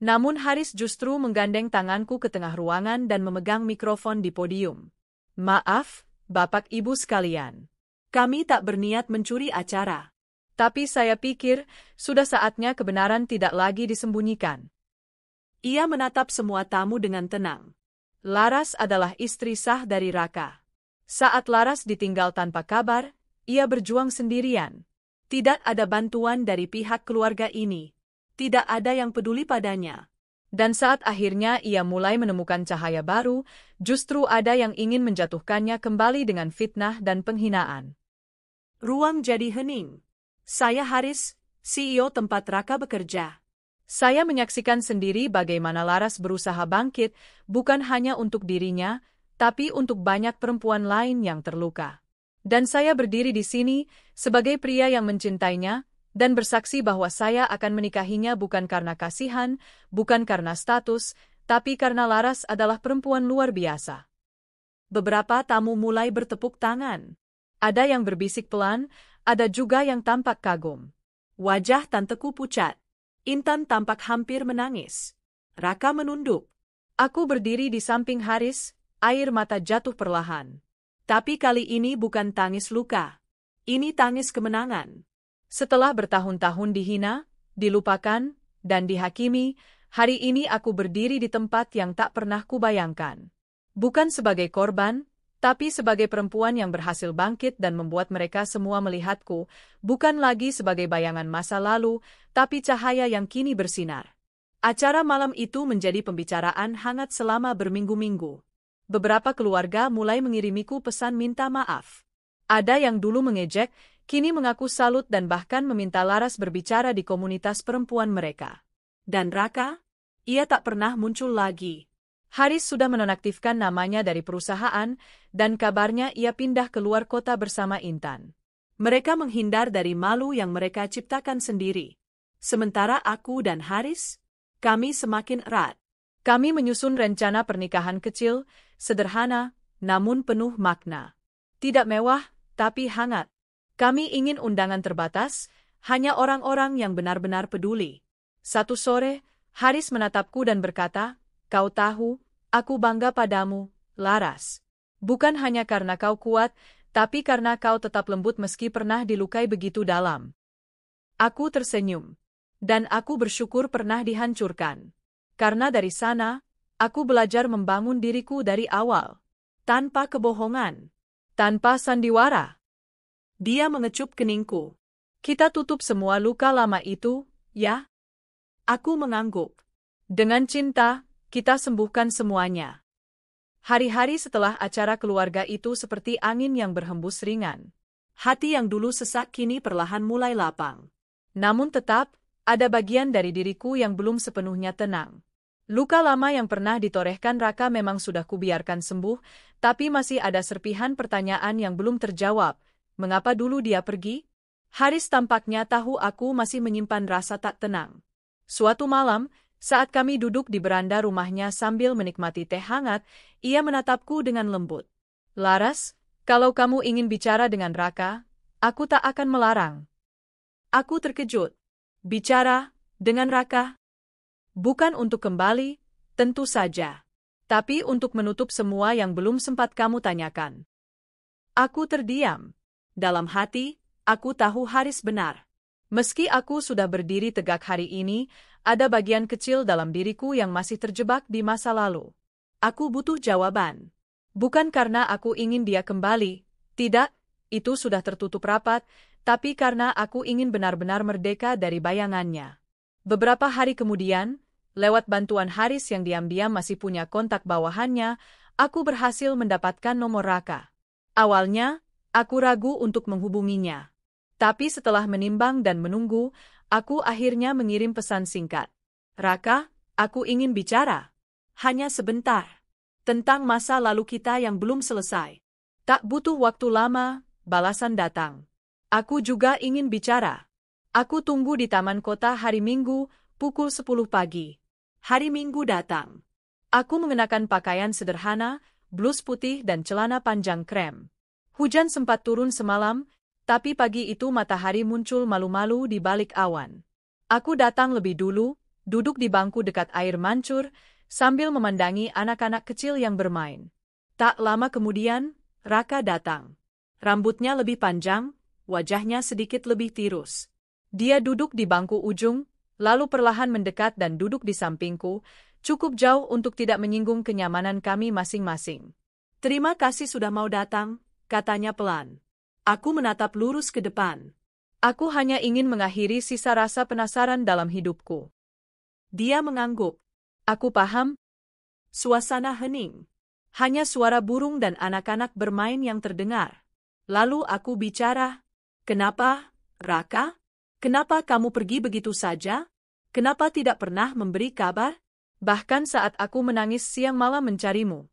Namun Haris justru menggandeng tanganku ke tengah ruangan dan memegang mikrofon di podium. "Maaf, Bapak Ibu sekalian. Kami tak berniat mencuri acara. Tapi saya pikir, sudah saatnya kebenaran tidak lagi disembunyikan." Ia menatap semua tamu dengan tenang. Laras adalah istri sah dari Raka. Saat Laras ditinggal tanpa kabar, ia berjuang sendirian. Tidak ada bantuan dari pihak keluarga ini. Tidak ada yang peduli padanya. Dan saat akhirnya ia mulai menemukan cahaya baru, justru ada yang ingin menjatuhkannya kembali dengan fitnah dan penghinaan. Ruang jadi hening. Saya Haris, CEO tempat Raka bekerja. Saya menyaksikan sendiri bagaimana Laras berusaha bangkit, bukan hanya untuk dirinya, tapi untuk banyak perempuan lain yang terluka. Dan saya berdiri di sini, sebagai pria yang mencintainya, dan bersaksi bahwa saya akan menikahinya bukan karena kasihan, bukan karena status, tapi karena Laras adalah perempuan luar biasa. Beberapa tamu mulai bertepuk tangan. Ada yang berbisik pelan, ada juga yang tampak kagum. Wajah tanteku pucat. Intan tampak hampir menangis. Raka menunduk. Aku berdiri di samping Haris, air mata jatuh perlahan. Tapi kali ini bukan tangis luka. Ini tangis kemenangan. Setelah bertahun-tahun dihina, dilupakan, dan dihakimi, hari ini aku berdiri di tempat yang tak pernah kubayangkan. Bukan sebagai korban, tapi sebagai perempuan yang berhasil bangkit dan membuat mereka semua melihatku, bukan lagi sebagai bayangan masa lalu, tapi cahaya yang kini bersinar. Acara malam itu menjadi pembicaraan hangat selama berminggu-minggu. Beberapa keluarga mulai mengirimiku pesan minta maaf. Ada yang dulu mengejek, kini mengaku salut dan bahkan meminta Laras berbicara di komunitas perempuan mereka. Dan Raka? Ia tak pernah muncul lagi. Haris sudah menonaktifkan namanya dari perusahaan, dan kabarnya ia pindah ke luar kota bersama Intan. Mereka menghindar dari malu yang mereka ciptakan sendiri. Sementara aku dan Haris, kami semakin erat. Kami menyusun rencana pernikahan kecil, sederhana, namun penuh makna. Tidak mewah, tapi hangat. Kami ingin undangan terbatas, hanya orang-orang yang benar-benar peduli. Satu sore, Haris menatapku dan berkata, "Kau tahu, aku bangga padamu, Laras. Bukan hanya karena kau kuat, tapi karena kau tetap lembut meski pernah dilukai begitu dalam." Aku tersenyum. Dan aku bersyukur pernah dihancurkan. Karena dari sana, aku belajar membangun diriku dari awal. Tanpa kebohongan. Tanpa sandiwara. Dia mengecup keningku. "Kita tutup semua luka lama itu, ya?" Aku mengangguk. "Dengan cinta, kita sembuhkan semuanya." Hari-hari setelah acara keluarga itu seperti angin yang berhembus ringan. Hati yang dulu sesak kini perlahan mulai lapang. Namun tetap, ada bagian dari diriku yang belum sepenuhnya tenang. Luka lama yang pernah ditorehkan Raka memang sudah kubiarkan sembuh, tapi masih ada serpihan pertanyaan yang belum terjawab. Mengapa dulu dia pergi? Haris tampaknya tahu aku masih menyimpan rasa tak tenang. Suatu malam, saat kami duduk di beranda rumahnya sambil menikmati teh hangat, ia menatapku dengan lembut. "Laras, kalau kamu ingin bicara dengan Raka, aku tak akan melarang." Aku terkejut. Bicara dengan Raka? Bukan untuk kembali, tentu saja. Tapi untuk menutup semua yang belum sempat kamu tanyakan. Aku terdiam. Dalam hati, aku tahu Haris benar. Meski aku sudah berdiri tegak hari ini, ada bagian kecil dalam diriku yang masih terjebak di masa lalu. Aku butuh jawaban. Bukan karena aku ingin dia kembali, tidak, itu sudah tertutup rapat, tapi karena aku ingin benar-benar merdeka dari bayangannya. Beberapa hari kemudian, lewat bantuan Haris yang diam-diam masih punya kontak bawahannya, aku berhasil mendapatkan nomor Raka. Awalnya, aku ragu untuk menghubunginya. Tapi setelah menimbang dan menunggu, aku akhirnya mengirim pesan singkat. "Raka, aku ingin bicara." Hanya sebentar. Tentang masa lalu kita yang belum selesai. Tak butuh waktu lama, balasan datang. Aku juga ingin bicara. Aku tunggu di taman kota hari Minggu, pukul 10 pagi. Hari Minggu datang. Aku mengenakan pakaian sederhana, blus putih dan celana panjang krem. Hujan sempat turun semalam, tapi pagi itu matahari muncul malu-malu di balik awan. Aku datang lebih dulu, duduk di bangku dekat air mancur, sambil memandangi anak-anak kecil yang bermain. Tak lama kemudian, Raka datang. Rambutnya lebih panjang, wajahnya sedikit lebih tirus. Dia duduk di bangku ujung, lalu perlahan mendekat dan duduk di sampingku, cukup jauh untuk tidak menyinggung kenyamanan kami masing-masing. "Terima kasih sudah mau datang," katanya pelan. Aku menatap lurus ke depan. Aku hanya ingin mengakhiri sisa rasa penasaran dalam hidupku. Dia mengangguk. Aku paham. Suasana hening. Hanya suara burung dan anak-anak bermain yang terdengar. Lalu aku bicara. "Kenapa, Raka? Kenapa kamu pergi begitu saja? Kenapa tidak pernah memberi kabar? Bahkan saat aku menangis siang malam mencarimu."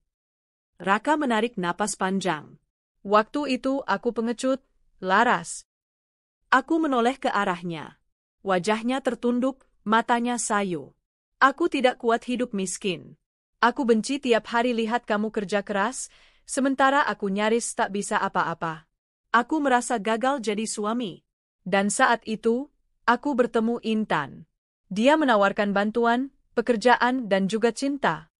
Raka menarik napas panjang. Waktu itu aku pengecut, Laras. Aku menoleh ke arahnya. Wajahnya tertunduk, matanya sayu. "Aku tidak kuat hidup miskin. Aku benci tiap hari lihat kamu kerja keras, sementara aku nyaris tak bisa apa-apa. Aku merasa gagal jadi suami." Dan saat itu, aku bertemu Intan. Dia menawarkan bantuan, pekerjaan dan juga cinta.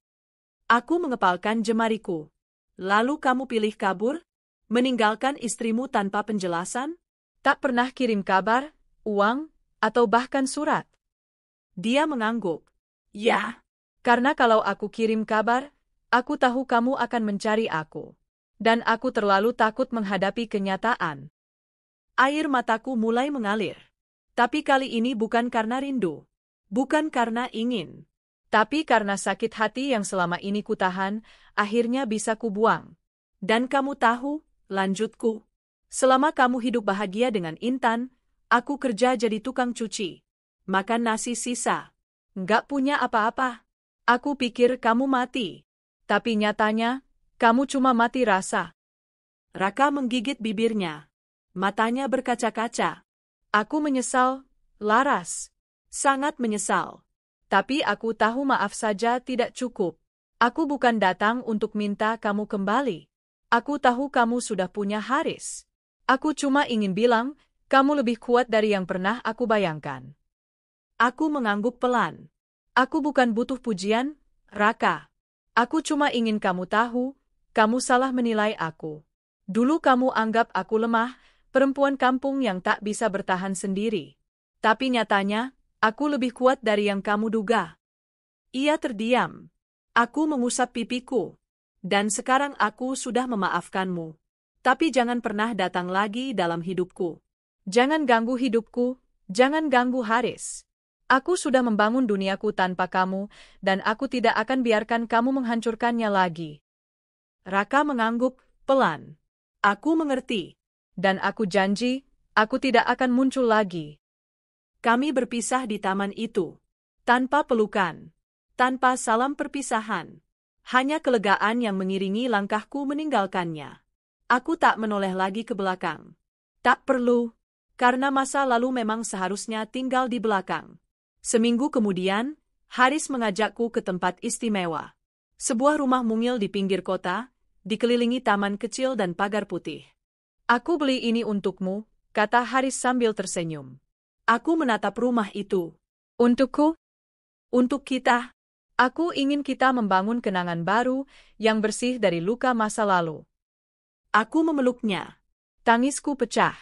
Aku mengepalkan jemariku. "Lalu kamu pilih kabur? Meninggalkan istrimu tanpa penjelasan? Tak pernah kirim kabar, uang, atau bahkan surat?" Dia mengangguk. "Ya, karena kalau aku kirim kabar, aku tahu kamu akan mencari aku. Dan aku terlalu takut menghadapi kenyataan." Air mataku mulai mengalir. Tapi kali ini bukan karena rindu. Bukan karena ingin. Tapi karena sakit hati yang selama ini kutahan, akhirnya bisa kubuang. "Dan kamu tahu," lanjutku, "selama kamu hidup bahagia dengan Intan, aku kerja jadi tukang cuci. Makan nasi sisa. Nggak punya apa-apa. Aku pikir kamu mati. Tapi nyatanya, kamu cuma mati rasa." Raka menggigit bibirnya. Matanya berkaca-kaca. "Aku menyesal, Laras. Sangat menyesal. Tapi aku tahu maaf saja tidak cukup. Aku bukan datang untuk minta kamu kembali. Aku tahu kamu sudah punya Haris. Aku cuma ingin bilang, kamu lebih kuat dari yang pernah aku bayangkan." Aku mengangguk pelan. "Aku bukan butuh pujian, Raka. Aku cuma ingin kamu tahu, kamu salah menilai aku. Dulu kamu anggap aku lemah, perempuan kampung yang tak bisa bertahan sendiri. Tapi nyatanya, aku lebih kuat dari yang kamu duga." Ia terdiam. Aku mengusap pipiku. "Dan sekarang aku sudah memaafkanmu. Tapi jangan pernah datang lagi dalam hidupku. Jangan ganggu hidupku, jangan ganggu Haris. Aku sudah membangun duniaku tanpa kamu, dan aku tidak akan biarkan kamu menghancurkannya lagi." Raka mengangguk, pelan. "Aku mengerti. Dan aku janji, aku tidak akan muncul lagi." Kami berpisah di taman itu. Tanpa pelukan. Tanpa salam perpisahan. Hanya kelegaan yang mengiringi langkahku meninggalkannya. Aku tak menoleh lagi ke belakang. Tak perlu, karena masa lalu memang seharusnya tinggal di belakang. Seminggu kemudian, Haris mengajakku ke tempat istimewa. Sebuah rumah mungil di pinggir kota, dikelilingi taman kecil dan pagar putih. "Aku beli ini untukmu," kata Haris sambil tersenyum. Aku menatap rumah itu. "Untukku?" "Untuk kita. Aku ingin kita membangun kenangan baru yang bersih dari luka masa lalu." Aku memeluknya. Tangisku pecah.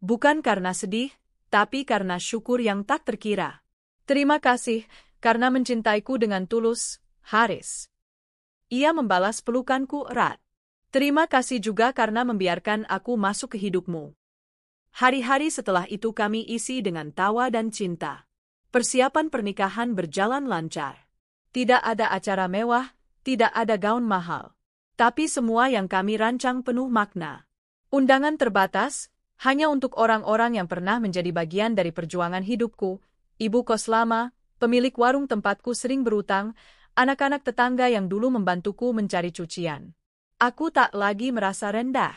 Bukan karena sedih, tapi karena syukur yang tak terkira. "Terima kasih, karena mencintaiku dengan tulus, Haris." Ia membalas pelukanku erat. "Terima kasih juga karena membiarkan aku masuk ke hidupmu." Hari-hari setelah itu kami isi dengan tawa dan cinta. Persiapan pernikahan berjalan lancar. Tidak ada acara mewah, tidak ada gaun mahal. Tapi semua yang kami rancang penuh makna. Undangan terbatas, hanya untuk orang-orang yang pernah menjadi bagian dari perjuangan hidupku. Ibu kos lama, pemilik warung tempatku sering berutang, anak-anak tetangga yang dulu membantuku mencari cucian. Aku tak lagi merasa rendah.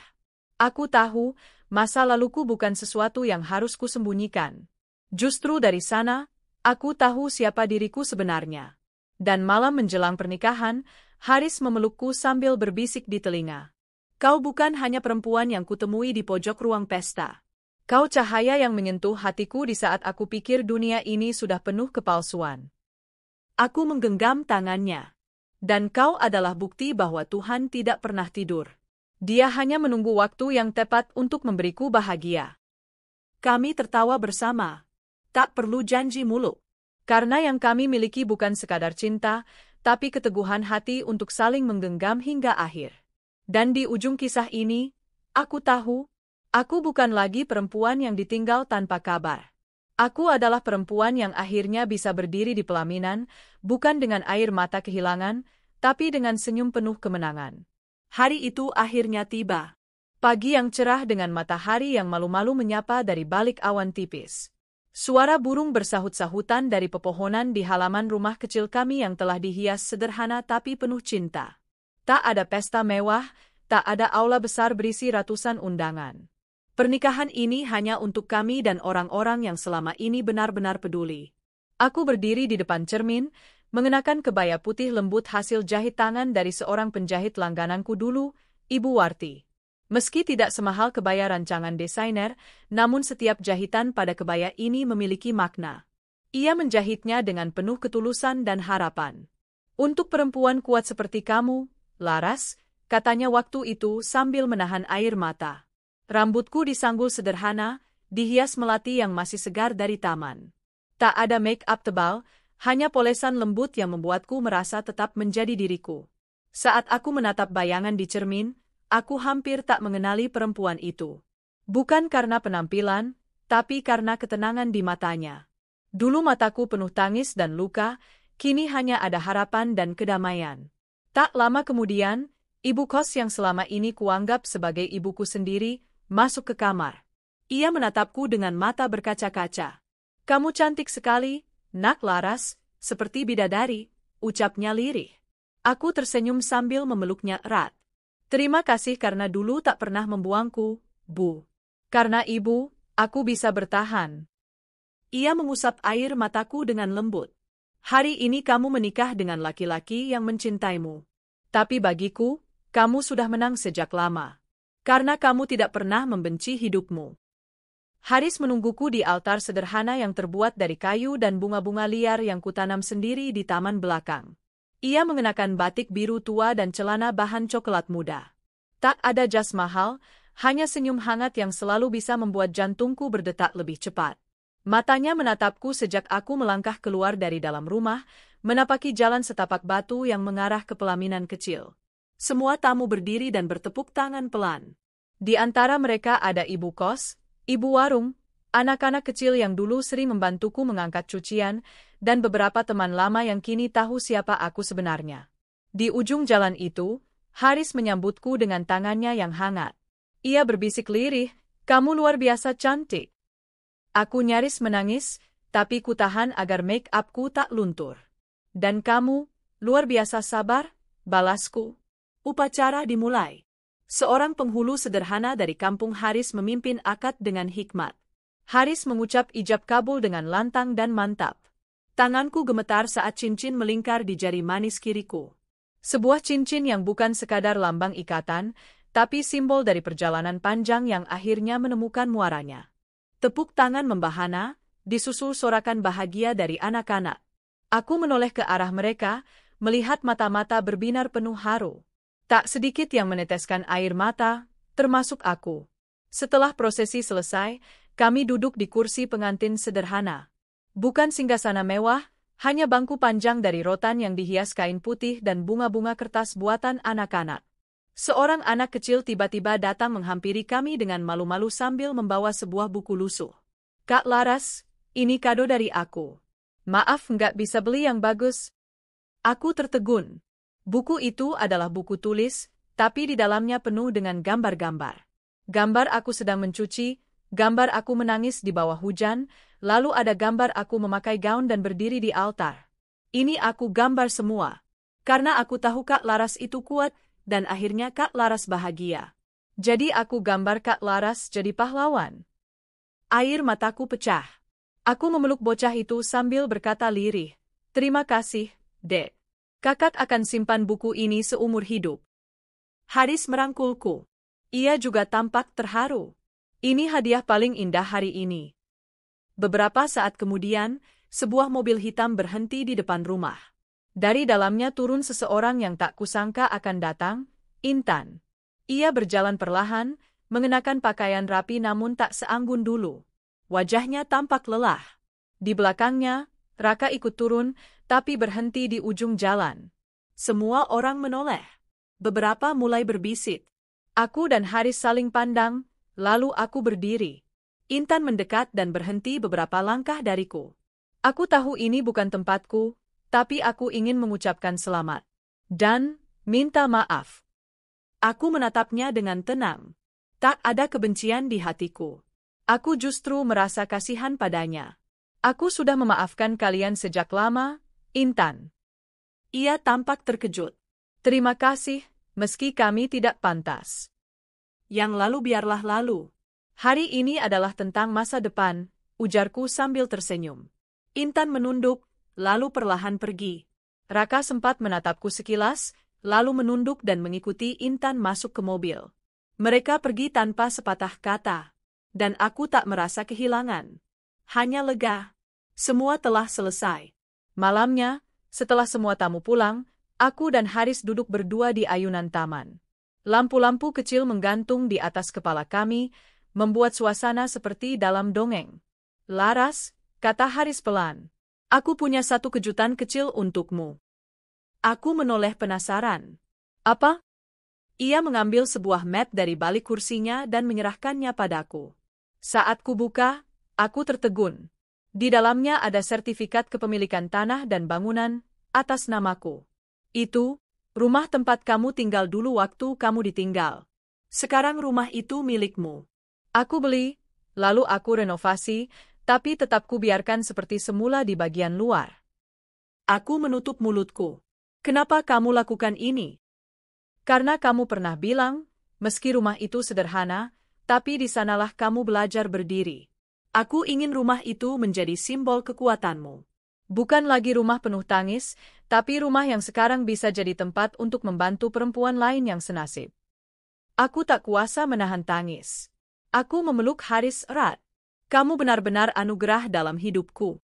Aku tahu, masa laluku bukan sesuatu yang harus kusembunyikan. Justru dari sana, aku tahu siapa diriku sebenarnya. Dan malam menjelang pernikahan, Haris memelukku sambil berbisik di telinga. Kau bukan hanya perempuan yang kutemui di pojok ruang pesta. Kau cahaya yang menyentuh hatiku di saat aku pikir dunia ini sudah penuh kepalsuan. Aku menggenggam tangannya. Dan kau adalah bukti bahwa Tuhan tidak pernah tidur. Dia hanya menunggu waktu yang tepat untuk memberiku bahagia. Kami tertawa bersama. Tak perlu janji muluk. Karena yang kami miliki bukan sekadar cinta, tapi keteguhan hati untuk saling menggenggam hingga akhir. Dan di ujung kisah ini, aku tahu, aku bukan lagi perempuan yang ditinggal tanpa kabar. Aku adalah perempuan yang akhirnya bisa berdiri di pelaminan, bukan dengan air mata kehilangan, tapi dengan senyum penuh kemenangan. Hari itu akhirnya tiba. Pagi yang cerah dengan matahari yang malu-malu menyapa dari balik awan tipis. Suara burung bersahut-sahutan dari pepohonan di halaman rumah kecil kami yang telah dihias sederhana tapi penuh cinta. Tak ada pesta mewah, tak ada aula besar berisi ratusan undangan. Pernikahan ini hanya untuk kami dan orang-orang yang selama ini benar-benar peduli. Aku berdiri di depan cermin, mengenakan kebaya putih lembut hasil jahit tangan dari seorang penjahit langgananku dulu, Ibu Warti. Meski tidak semahal kebaya rancangan desainer, namun setiap jahitan pada kebaya ini memiliki makna. Ia menjahitnya dengan penuh ketulusan dan harapan. Untuk perempuan kuat seperti kamu, Laras, katanya waktu itu sambil menahan air mata. Rambutku disanggul sederhana, dihias melati yang masih segar dari taman. Tak ada make-up tebal, hanya polesan lembut yang membuatku merasa tetap menjadi diriku. Saat aku menatap bayangan di cermin, aku hampir tak mengenali perempuan itu. Bukan karena penampilan, tapi karena ketenangan di matanya. Dulu mataku penuh tangis dan luka, kini hanya ada harapan dan kedamaian. Tak lama kemudian, ibu kos yang selama ini kuanggap sebagai ibuku sendiri, masuk ke kamar. Ia menatapku dengan mata berkaca-kaca. Kamu cantik sekali, Nak Laras, seperti bidadari, ucapnya lirih. Aku tersenyum sambil memeluknya erat. Terima kasih karena dulu tak pernah membuangku, Bu. Karena ibu, aku bisa bertahan. Ia mengusap air mataku dengan lembut. Hari ini kamu menikah dengan laki-laki yang mencintaimu. Tapi bagiku, kamu sudah menang sejak lama. Karena kamu tidak pernah membenci hidupmu. Haris menungguku di altar sederhana yang terbuat dari kayu dan bunga-bunga liar yang kutanam sendiri di taman belakang. Ia mengenakan batik biru tua dan celana bahan coklat muda. Tak ada jas mahal, hanya senyum hangat yang selalu bisa membuat jantungku berdetak lebih cepat. Matanya menatapku sejak aku melangkah keluar dari dalam rumah, menapaki jalan setapak batu yang mengarah ke pelaminan kecil. Semua tamu berdiri dan bertepuk tangan pelan. Di antara mereka ada ibu kos, ibu warung, anak-anak kecil yang dulu sering membantuku mengangkat cucian, dan beberapa teman lama yang kini tahu siapa aku sebenarnya. Di ujung jalan itu, Haris menyambutku dengan tangannya yang hangat. Ia berbisik lirih, kamu luar biasa cantik. Aku nyaris menangis, tapi kutahan agar make-upku tak luntur. Dan kamu, luar biasa sabar, balasku. Upacara dimulai. Seorang penghulu sederhana dari kampung Haris memimpin akad dengan hikmat. Haris mengucap ijab kabul dengan lantang dan mantap. Tanganku gemetar saat cincin melingkar di jari manis kiriku. Sebuah cincin yang bukan sekadar lambang ikatan, tapi simbol dari perjalanan panjang yang akhirnya menemukan muaranya. Tepuk tangan membahana, disusul sorakan bahagia dari anak-anak. Aku menoleh ke arah mereka, melihat mata-mata berbinar penuh haru. Tak sedikit yang meneteskan air mata, termasuk aku. Setelah prosesi selesai, kami duduk di kursi pengantin sederhana. Bukan singgasana mewah, hanya bangku panjang dari rotan yang dihias kain putih dan bunga-bunga kertas buatan anak-anak. Seorang anak kecil tiba-tiba datang menghampiri kami dengan malu-malu sambil membawa sebuah buku lusuh. Kak Laras, ini kado dari aku. Maaf nggak bisa beli yang bagus. Aku tertegun. Buku itu adalah buku tulis, tapi di dalamnya penuh dengan gambar-gambar. Gambar aku sedang mencuci, gambar aku menangis di bawah hujan, lalu ada gambar aku memakai gaun dan berdiri di altar. Ini aku gambar semua. Karena aku tahu Kak Laras itu kuat, dan akhirnya Kak Laras bahagia. Jadi aku gambar Kak Laras jadi pahlawan. Air mataku pecah. Aku memeluk bocah itu sambil berkata lirih, "Terima kasih, Dek. Kakak akan simpan buku ini seumur hidup." Haris merangkulku. Ia juga tampak terharu. Ini hadiah paling indah hari ini. Beberapa saat kemudian, sebuah mobil hitam berhenti di depan rumah. Dari dalamnya turun seseorang yang tak kusangka akan datang, Intan. Ia berjalan perlahan, mengenakan pakaian rapi namun tak seanggun dulu. Wajahnya tampak lelah. Di belakangnya, Raka ikut turun, tapi berhenti di ujung jalan. Semua orang menoleh. Beberapa mulai berbisik. Aku dan Haris saling pandang, lalu aku berdiri. Intan mendekat dan berhenti beberapa langkah dariku. Aku tahu ini bukan tempatku, tapi aku ingin mengucapkan selamat. Dan minta maaf. Aku menatapnya dengan tenang. Tak ada kebencian di hatiku. Aku justru merasa kasihan padanya. Aku sudah memaafkan kalian sejak lama, Intan. Ia tampak terkejut. Terima kasih, meski kami tidak pantas. Yang lalu biarlah lalu. Hari ini adalah tentang masa depan, ujarku sambil tersenyum. Intan menunduk, lalu perlahan pergi. Raka sempat menatapku sekilas, lalu menunduk dan mengikuti Intan masuk ke mobil. Mereka pergi tanpa sepatah kata. Dan aku tak merasa kehilangan. Hanya lega. Semua telah selesai. Malamnya, setelah semua tamu pulang, aku dan Haris duduk berdua di ayunan taman. Lampu-lampu kecil menggantung di atas kepala kami, membuat suasana seperti dalam dongeng. Laras, kata Haris pelan, aku punya satu kejutan kecil untukmu. Aku menoleh penasaran. Apa? Ia mengambil sebuah mat dari balik kursinya dan menyerahkannya padaku. Saat kubuka, aku tertegun. Di dalamnya ada sertifikat kepemilikan tanah dan bangunan atas namaku. Itu, rumah tempat kamu tinggal dulu waktu kamu ditinggal. Sekarang rumah itu milikmu. Aku beli, lalu aku renovasi, tapi tetap kubiarkan seperti semula di bagian luar. Aku menutup mulutku. Kenapa kamu lakukan ini? Karena kamu pernah bilang, meski rumah itu sederhana, tapi di sanalah kamu belajar berdiri. Aku ingin rumah itu menjadi simbol kekuatanmu. Bukan lagi rumah penuh tangis, tapi rumah yang sekarang bisa jadi tempat untuk membantu perempuan lain yang senasib. Aku tak kuasa menahan tangis. Aku memeluk Haris erat. Kamu benar-benar anugerah dalam hidupku.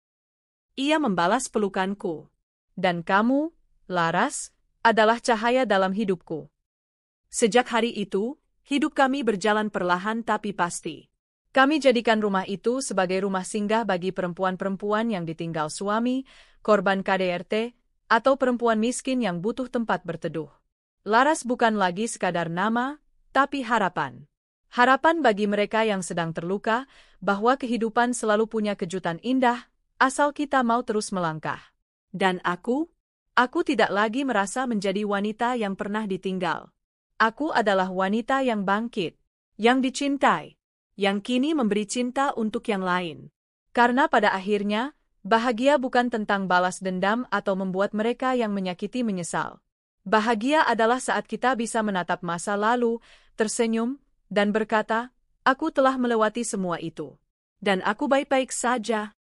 Ia membalas pelukanku. Dan kamu, Laras, adalah cahaya dalam hidupku. Sejak hari itu, hidup kami berjalan perlahan tapi pasti. Kami jadikan rumah itu sebagai rumah singgah bagi perempuan-perempuan yang ditinggal suami, korban KDRT, atau perempuan miskin yang butuh tempat berteduh. Laras bukan lagi sekadar nama, tapi harapan. Harapan bagi mereka yang sedang terluka, bahwa kehidupan selalu punya kejutan indah, asal kita mau terus melangkah. Dan aku tidak lagi merasa menjadi wanita yang pernah ditinggal. Aku adalah wanita yang bangkit, yang dicintai, yang kini memberi cinta untuk yang lain. Karena pada akhirnya, bahagia bukan tentang balas dendam atau membuat mereka yang menyakiti menyesal. Bahagia adalah saat kita bisa menatap masa lalu, tersenyum, dan berkata, aku telah melewati semua itu. Dan aku baik-baik saja.